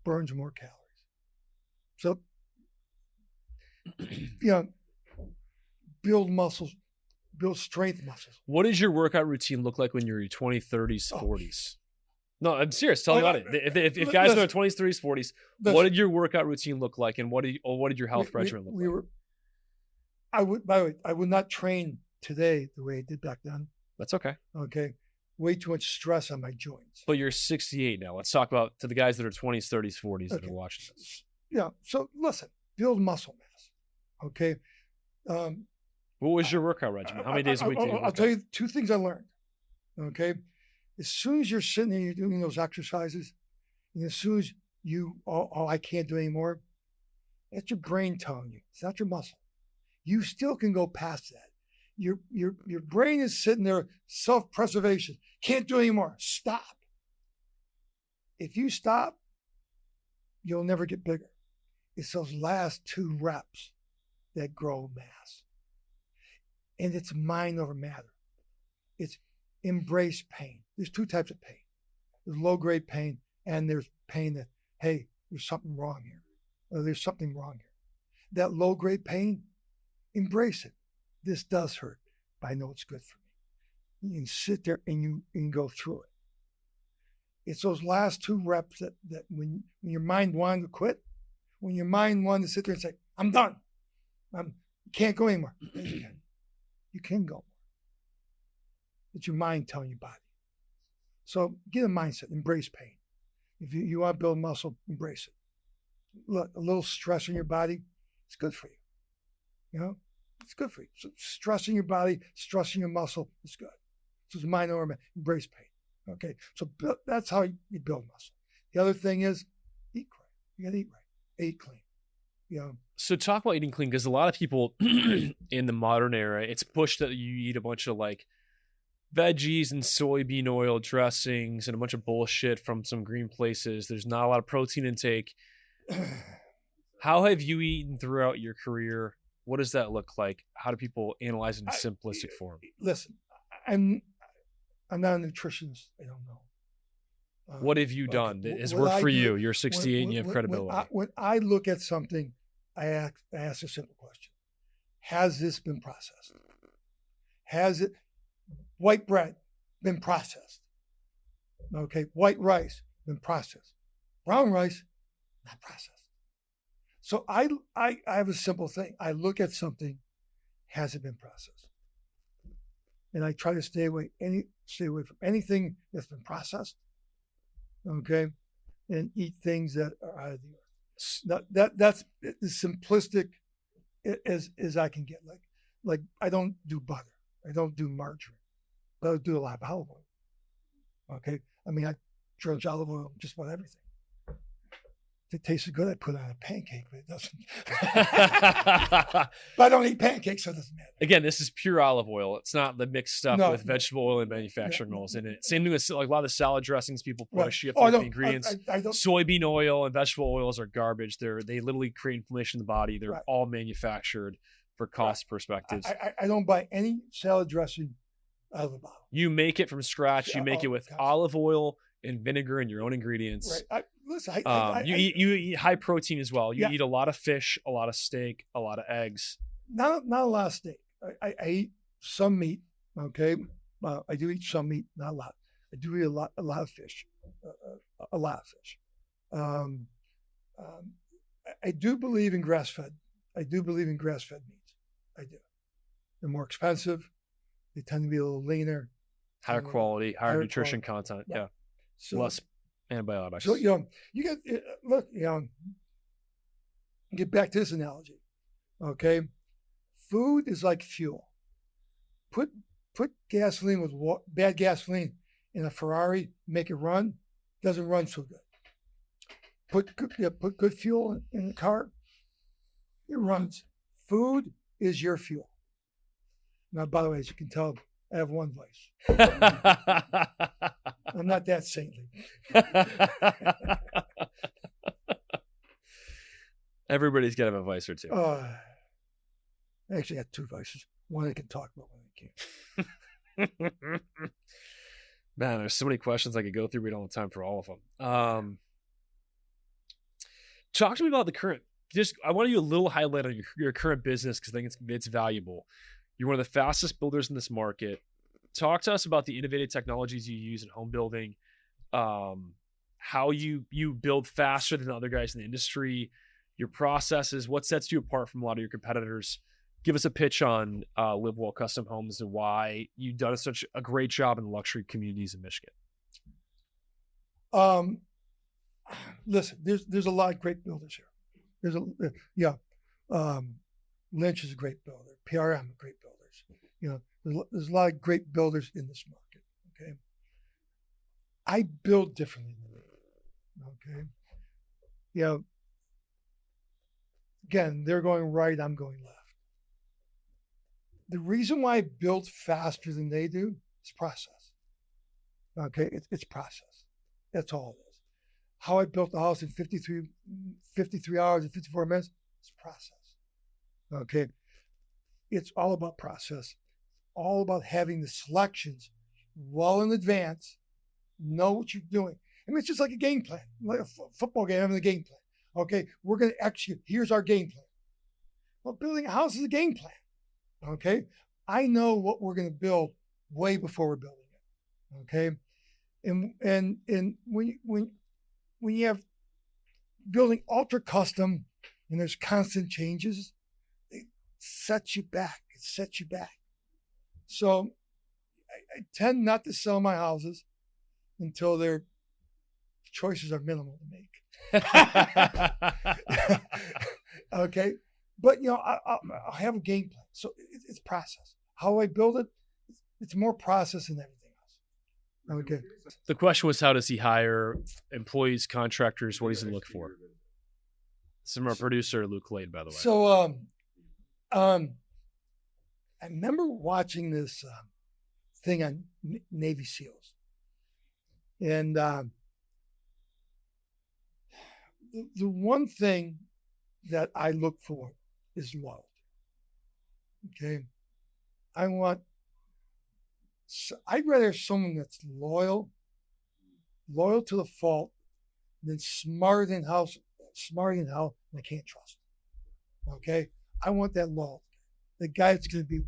burns more calories. So, build muscles, build strength muscles. What does your workout routine look like when you're in your 20s, 30s, 40s? No, I'm serious. Tell me about it. If guys are in their 20s, 30s, 40s, what did your workout routine look like, and what did your health regimen look like? By the way, I would not train today the way I did back then. That's okay. Okay. Way too much stress on my joints. But you're 68 now. Let's talk about to the guys that are 20s, 30s, 40s that are watching this. Yeah. So listen, build muscle mass. Okay. What was your workout regimen? How many days a week did you work I'll tell you 2 things I learned. Okay. As soon as you're sitting there, you're doing those exercises, and as soon as I can't do anymore, that's your brain telling you. It's not your muscle. You still can go past that. Your brain is sitting there, self-preservation. Can't do anymore. Stop. If you stop, you'll never get bigger. It's those last 2 reps that grow mass. And it's mind over matter. It's embrace pain. There's 2 types of pain. There's low-grade pain, and there's pain that, hey, there's something wrong here. Or there's something wrong here. That low-grade pain, embrace it. This does hurt, but I know it's good for me. You can sit there and you can go through it. It's those last 2 reps that when your mind wanted to quit, when your mind wanted to sit there and say, I'm done. Can't go anymore. You can go more. It's your mind telling your body. So get a mindset, embrace pain. If you want to build muscle, embrace it. Look, a little stress in your body, it's good for you. It's good for you. So stressing your body, stressing your muscle is good. So it's mind over matter. Embrace pain. Okay. So that's how you build muscle. The other thing is eat right. You got to eat right. Eat clean. So talk about eating clean, because a lot of people in the modern era, it's pushed that you eat a bunch of like veggies and soybean oil dressings and a bunch of bullshit from some green places. There's not a lot of protein intake. How have you eaten throughout your career? What does that look like? How do people analyze it in simplistic form? Listen, I'm not a nutritionist. I don't know. What have you done that has worked for you? You're 68 and you have credibility. When I look at something, I ask a simple question. has this been processed? Has it, white bread, been processed? Okay, white rice, been processed. Brown rice, not processed. So I have a simple thing. I look at something, has it been processed? And I try to stay away from anything that's been processed. Okay, and eat things that are out of the earth. That's as simplistic as I can get. Like I don't do butter, I don't do margarine, but I do a lot of olive oil. Okay, I mean I dredge olive oil just about everything. If it tasted good, I put it on a pancake, but it doesn't. But I don't eat pancakes, so it doesn't matter. Again, this is pure olive oil. It's not the mixed stuff No, with vegetable oil and manufacturing oils in it. Same thing with like a lot of the salad dressings people Right. push. You have Oh, to I look at the don't- ingredients. I don't. Soybean oil and vegetable oils are garbage. They literally create inflammation in the body. They're Right. all manufactured for cost perspectives. I don't buy any salad dressing out of a bottle. You make it from scratch. You make it with gosh. olive oil and vinegar and your own ingredients. Right. Listen, You eat high protein as well. You Yeah. eat a lot of fish, a lot of steak, a lot of eggs. not a lot of steak. I eat some meat. Okay, I do eat some meat, not a lot. I do eat a lot of fish, a lot of fish. I do believe in grass fed. I do believe in grass fed meats. I do. They're more expensive. They tend to be a little leaner. Higher quality, higher higher nutrition quality. content. Right. Yeah. So, Less antibiotics. so you get look. Get back to this analogy. Okay, food is like fuel. Put gasoline with bad gasoline in a Ferrari, make it run, doesn't run so good. Put good fuel in the car, it runs. Food is your fuel. Now, by the way, as you can tell, I have one vice. I'm not that saintly. Everybody's got to have a vice or two. I actually got two vices. One I can talk about, one I can't. Man, there's so many questions I could go through. We don't have time for all of them. Talk to me about the current. I want to do a little highlight on your current business because I think it's valuable. You're one of the fastest builders in this market. Talk to us about the innovative technologies you use in home building, how you build faster than the other guys in the industry, your processes, what sets you apart from a lot of your competitors. Give us a pitch on Live Well Custom Homes and why you've done such a great job in the luxury communities in Michigan. Listen, there's a lot of great builders here. Lynch is a great builder. PRM are great builders. There's a lot of great builders in this market. Okay, I build differently than they. Okay, again, they're going right, I'm going left. The reason why I build faster than they do is process. Okay, it's process. That's all it is. How I built the house in 53 hours and 54 minutes is process. Okay, it's all about process. All about having the selections well in advance, know what you're doing. I mean, it's just like a game plan, like a football game, having a game plan. Okay, we're going to execute. Here's our game plan. Well, building a house is a game plan. Okay, I know what we're going to build way before we're building it. Okay, and when you have building ultra custom and there's constant changes, it sets you back. It sets you back. So I tend not to sell my houses until their choices are minimal to make. Okay, but I'll have a game plan. So it's process. How I build it, it's more process than everything else. Okay. The question was, how does he hire employees, contractors? What does he look for? This is from our producer, Luke Lade, by the way. So, I remember watching this thing on Navy SEALs, and the one thing that I look for is loyalty. Okay, I'd rather someone that's loyal to the fault, than smart in hell, and I can't trust. Okay, I want that loyalty. the guy that's going to be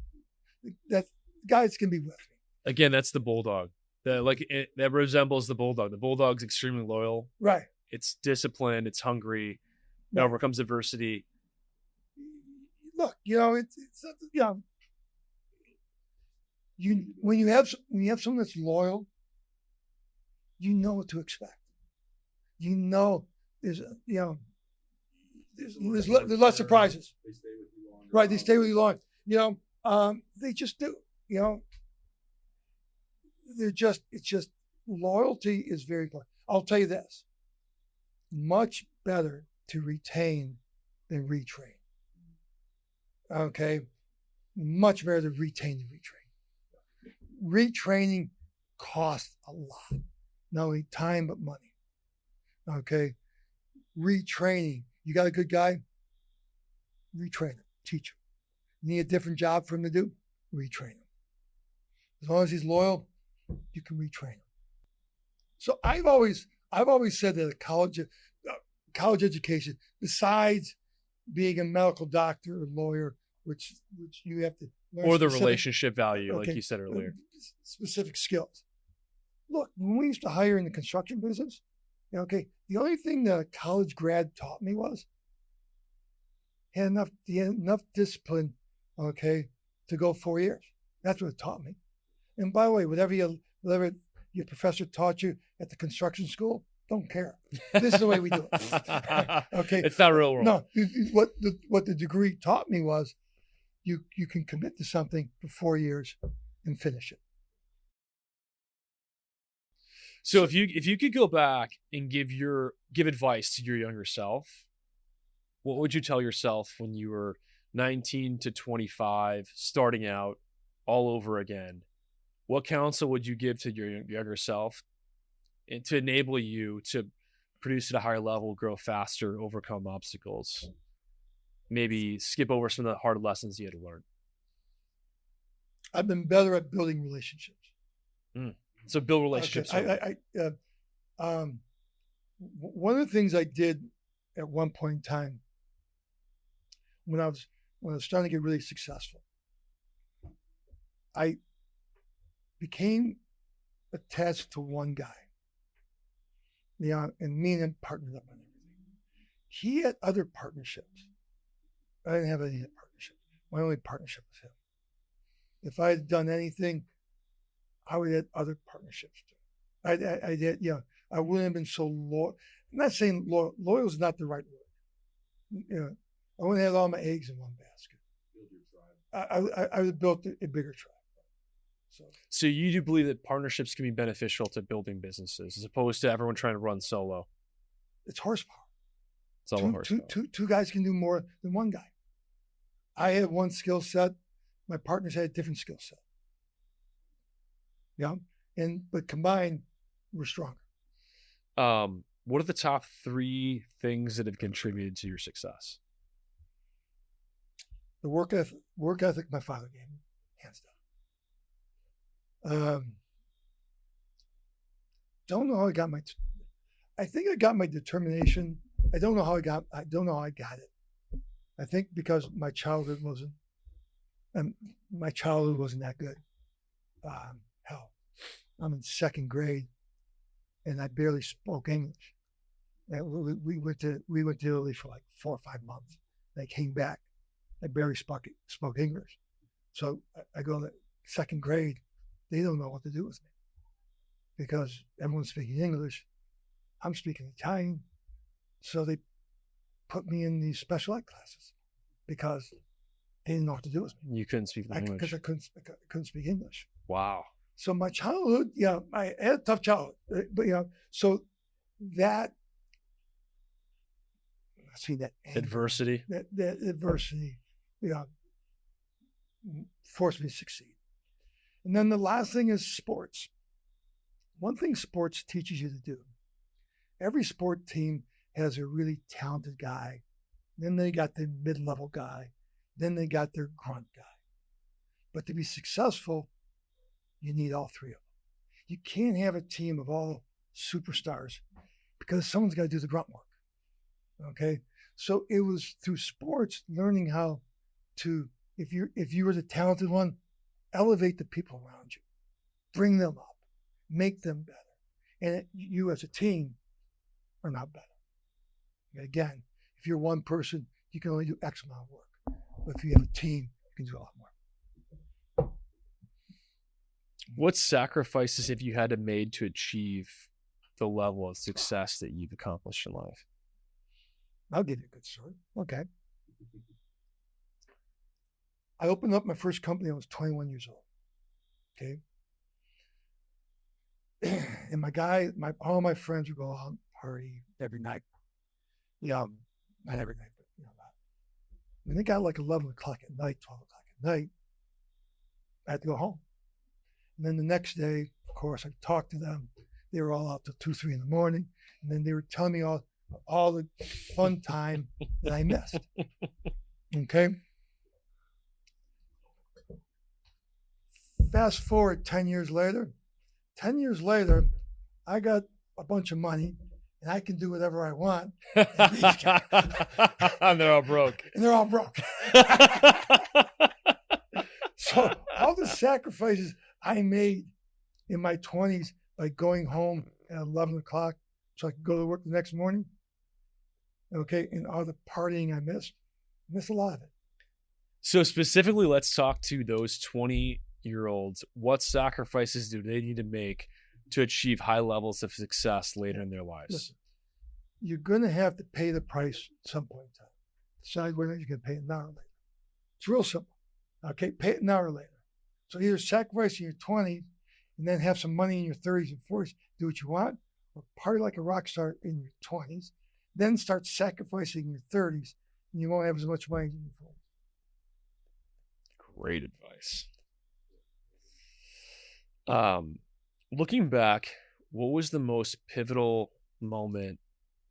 that guy that's going to be with me. Again, that's the bulldog. That resembles the bulldog. The bulldog's extremely loyal. Right. It's disciplined. It's hungry. It Right. overcomes adversity. Look, it's when you have someone that's loyal, you know what to expect. You know there's less surprises. They stay with you longer. Right, they stay with you long. They just do. It's just loyalty is very important. I'll tell you this: much better to retain than retrain. Okay, much better to retain than retrain. Retraining costs a lot, not only time but money. Okay, retraining. You got a good guy, retrain him, teach him. You need a different job for him to do, retrain him. As long as he's loyal, you can retrain him. So I've always said that a college education, besides being a medical doctor or lawyer, which you have to learn, Or the relationship value, like okay, you said earlier. specific skills. Look, when we used to hire in the construction business, the only thing that a college grad taught me was he had enough discipline, to go 4 years. That's what it taught me. And by the way, whatever your professor taught you at the construction school, don't care. This is the way we do it. Okay. It's not real world. No, what the degree taught me was you can commit to something for 4 years and finish it. So if you could go back and give advice to your younger self, what would you tell yourself when you were 19 to 25, starting out all over again? What counsel would you give to your younger self and to enable you to produce at a higher level, grow faster, overcome obstacles, maybe skip over some of the hard lessons you had to learn? I've been better at building relationships. So build relationships. Okay. One of the things I did at one point in time when I was starting to get really successful, I became attached to one guy. And me and him partnered up on everything. He had other partnerships. I didn't have any partnerships. My only partnership was him. If I had done anything, I would have had other partnerships too. I did, I wouldn't have been so loyal. I'm not saying loyal. Loyal is not the right word. I wouldn't have had all my eggs in one basket. I would have built a bigger tribe. So you do believe that partnerships can be beneficial to building businesses as opposed to everyone trying to run solo? It's horsepower. It's all horsepower. Two guys can do more than one guy. I had one skill set. My partners had a different skill set. But combined, we're stronger. What are the top 3 things that have contributed to your success? The work ethic my father gave me, hands down. Don't know how I got I think I got my determination. I don't know how I got it. I think because my childhood wasn't that good. Hell, I'm in 2nd grade, and I barely spoke English. We went to Italy for like 4 or 5 months. I came back. I barely spoke English. So I go to 2nd grade. They don't know what to do with me because everyone's speaking English. I'm speaking Italian. So they put me in these special ed classes because they didn't know what to do with me. You couldn't speak English. Because I couldn't speak English. Wow. So my childhood, I had a tough childhood, but so that, that anger, adversity, that adversity, forced me to succeed. And then the last thing is sports. One thing sports teaches you to do. Every sport team has a really talented guy. Then they got their mid-level guy. Then they got their grunt guy. But to be successful, you need all 3 of them. You can't have a team of all superstars because someone's got to do the grunt work. Okay? So it was through sports learning how to, if you were the talented one, elevate the people around you, bring them up, make them better. And you as a team are not better. And again, if you're one person, you can only do X amount of work. But if you have a team, you can do a lot more. What sacrifices have you had to make to achieve the level of success that you've accomplished in life? I'll give you a good story. Okay. I opened up my first company when I was 21 years old. Okay. And all my friends would go out and party every night. Yeah, not every night, but when it got like 11 o'clock at night, 12 o'clock at night, I had to go home. And then the next day, of course, I talked to them. They were all out till 2, 3 in the morning. And then they were telling me all the fun time that I missed. Okay. Fast forward 10 years later. 10 years later, I got a bunch of money and I can do whatever I want. And they're all broke. And they're all broke. So all the sacrifices I made in my 20s by going home at 11 o'clock so I could go to work the next morning, okay, and all the partying I missed a lot of it. So specifically, let's talk to those 20-year-olds. What sacrifices do they need to make to achieve high levels of success later in their lives? Listen, you're going to have to pay the price at some point in time. Decide whether you're going to pay it an hour later. It's real simple. Okay, pay it an hour later. So either sacrifice in your 20s and then have some money in your 30s and 40s, do what you want, or party like a rock star in your 20s, then start sacrificing in your 30s, and you won't have as much money in your 40s. Great advice. Looking back, what was the most pivotal moment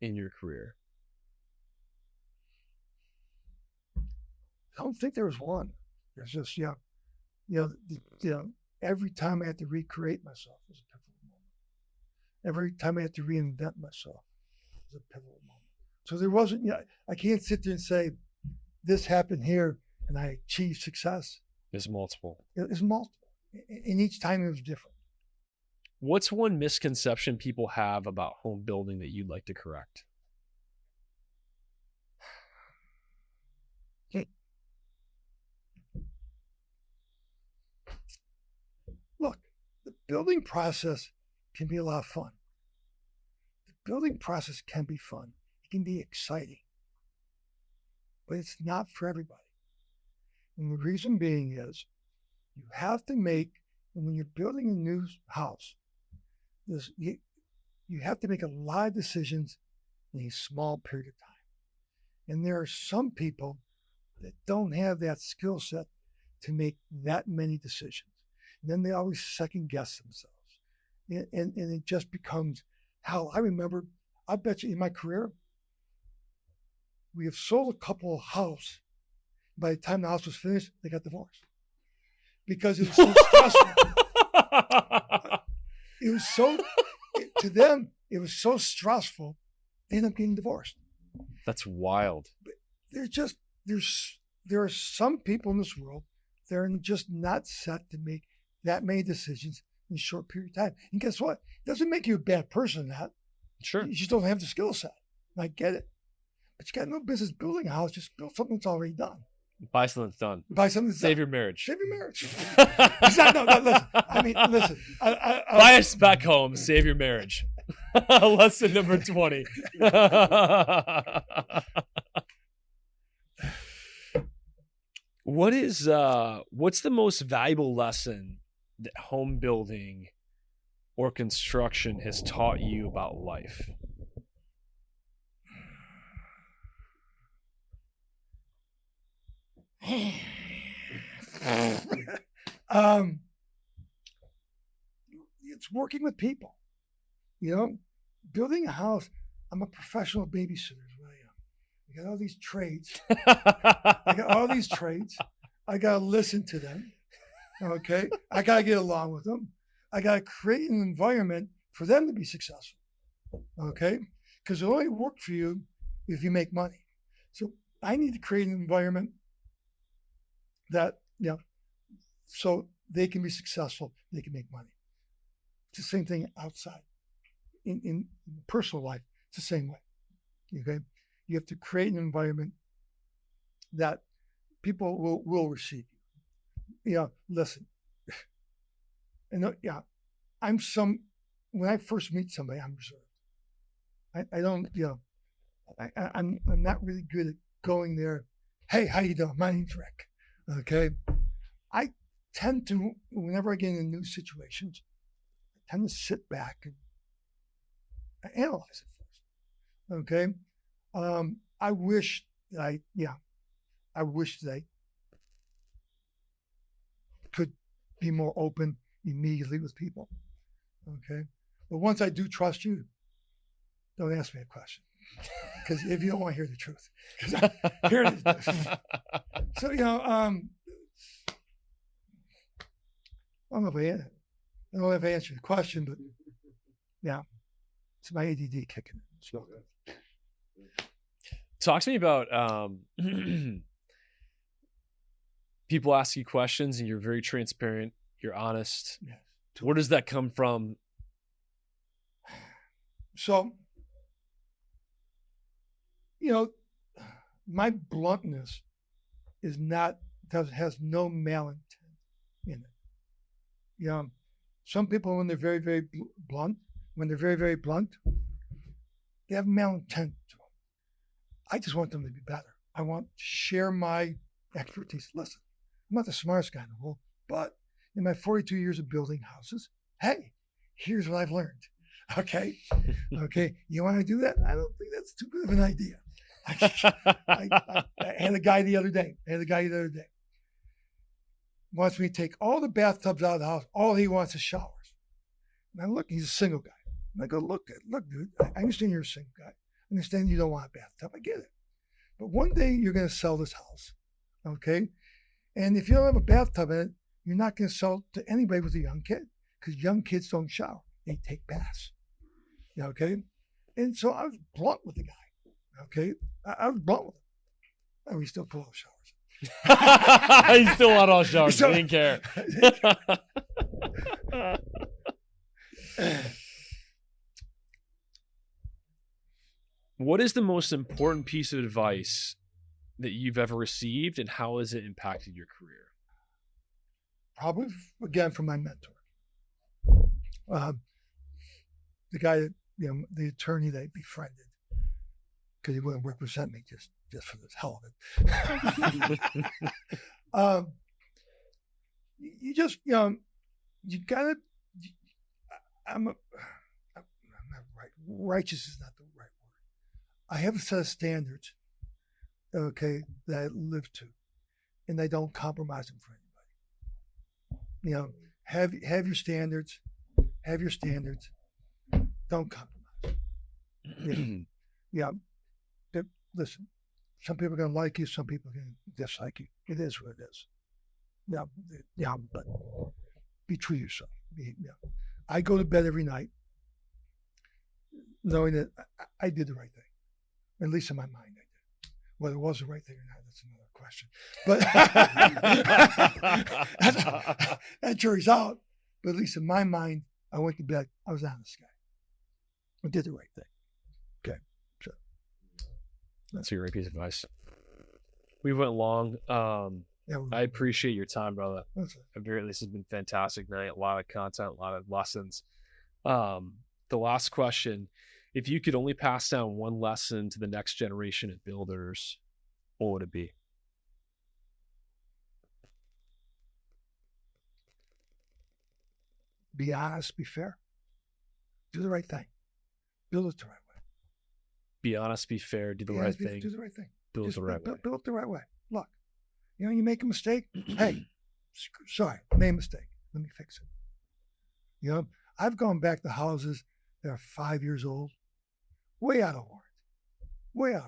in your career? I don't think there was one. There's just, every time I had to recreate myself was a pivotal moment. Every time I had to reinvent myself was a pivotal moment. So there wasn't, I can't sit there and say, this happened here and I achieved success. There's multiple. It's multiple. And each time it was different. What's one misconception people have about home building that you'd like to correct? Look, the building process can be a lot of fun. The building process can be fun. It can be exciting. But it's not for everybody. And the reason being is you have to make, and when you're building a new house, you have to make a lot of decisions in a small period of time. And there are some people that don't have that skill set to make that many decisions. And then they always second guess themselves. And it just becomes hell. I remember, I bet you in my career, we have sold a couple of houses. By the time the house was finished, they got divorced. Because it was so stressful. To them, it was so stressful, they ended up getting divorced. That's wild. But there are some people in this world that are just not set to make that many decisions in a short period of time. And guess what? It doesn't make you a bad person, that. Sure. You just don't have the skill set. And I get it. But you got no business building a house. Just build something that's already done. Buy something that's done. Buy something that's Save done. your marriage. Save your marriage. Listen. I mean, listen. Buy a spec home. Save your marriage. Lesson number 20. What's the most valuable lesson that home building or construction has taught you about life? It's working with people. Building a house. I'm a professional babysitter, is what I am. I got all these trades. I got to listen to them. Okay. I got to get along with them. I got to create an environment for them to be successful. Okay. Because it'll only work for you if you make money. So I need to create an environment that, so they can be successful, they can make money. It's the same thing outside. In personal life, it's the same way. Okay, you have to create an environment that people will receive you. Listen, and when I first meet somebody, I'm reserved. I don't, I'm not really good at going there. Hey, how you doing? My name's Rick. Okay, I tend to, whenever I get in new situations, I tend to sit back and analyze it first. Okay, I wish that I wish that I could be more open immediately with people. Okay, but once I do trust you, don't ask me a question, because if you don't want to hear the truth, here it is. So I don't know if I answered the question, but yeah, it's my ADD kicking in. So. Talk to me about people ask you questions and you're very transparent, you're honest. Yes. Where does that come from? So, my bluntness has no malintent in it. Some people, when they're very, very blunt, they have malintent to them. I just want them to be better. I want to share my expertise. Listen, I'm not the smartest guy in the world, but in my 42 years of building houses, hey, here's what I've learned. Okay. You want to do that? I don't think that's too good of an idea. I had a guy the other day. Wants me to take all the bathtubs out of the house. All he wants is showers. And I look, he's a single guy. And I go, look, dude, I understand you're a single guy. I understand you don't want a bathtub. I get it. But one day you're going to sell this house. Okay. And if you don't have a bathtub in it, you're not going to sell to anybody with a young kid, because young kids don't shower. They take baths. Okay. And so I was blunt with the guy. Okay. I was blunt with him. And we still pull out showers. He still had all showers. He didn't care. What is the most important piece of advice that you've ever received, and how has it impacted your career? Probably, again, from my mentor. The guy that, the attorney that I befriended, because he wouldn't represent me just for the hell of it. You just, you gotta, I'm not right. Righteous is not the right word. I have a set of standards, okay, that I live to, and I don't compromise them for anybody. Have your standards. Don't compromise. Listen, some people are going to like you, some people are going to dislike you. It is what it is. But be true to yourself. I go to bed every night knowing that I did the right thing. At least in my mind, I did. Whether it was the right thing or not, that's another question. But that jury's out. But at least in my mind, I went to bed. I was honest guy. I did the right thing. Okay. So that's a great piece of advice. We went long. I appreciate your time, brother. This has been fantastic night. A lot of content, a lot of lessons. The last question: if you could only pass down one lesson to the next generation of builders, what would it be? Be honest, be fair. Do the right thing. Build it the right way. Be honest, be fair, do the right thing. Do the right thing. Build it the right way. Build it the right way. Look, you make a mistake. Hey, sorry, made a mistake. Let me fix it. I've gone back to houses that are 5 years old, way out of warranty.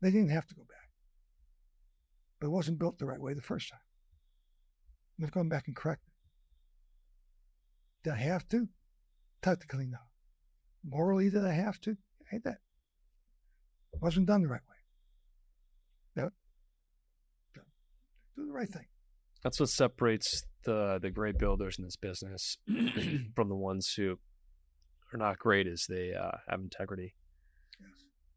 They didn't have to go back. But it wasn't built the right way the first time. I've gone back and corrected it. Did I have to? Technically, no. Morally, did I have to? I hate that. It wasn't done the right way. No. Do the right thing. That's what separates the great builders in this business from the ones who are not great, is they have integrity. Yes.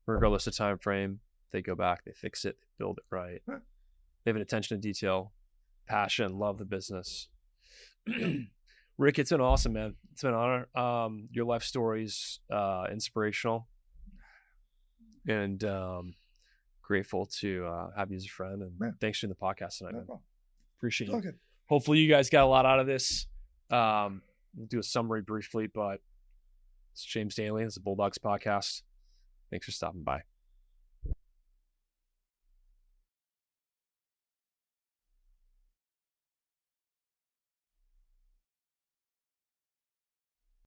Regardless of time frame, they go back, they fix it, they build it right. Huh. They have an attention to detail, passion, love the business. Rick, it's been awesome, man. It's been an honor. Your life story's inspirational, and grateful to have you as a friend. And thanks for doing the podcast tonight, man. Appreciate it. Okay. Hopefully you guys got a lot out of this. We'll do a summary briefly, but it's James Danley. It's the Bulldogs podcast. Thanks for stopping by.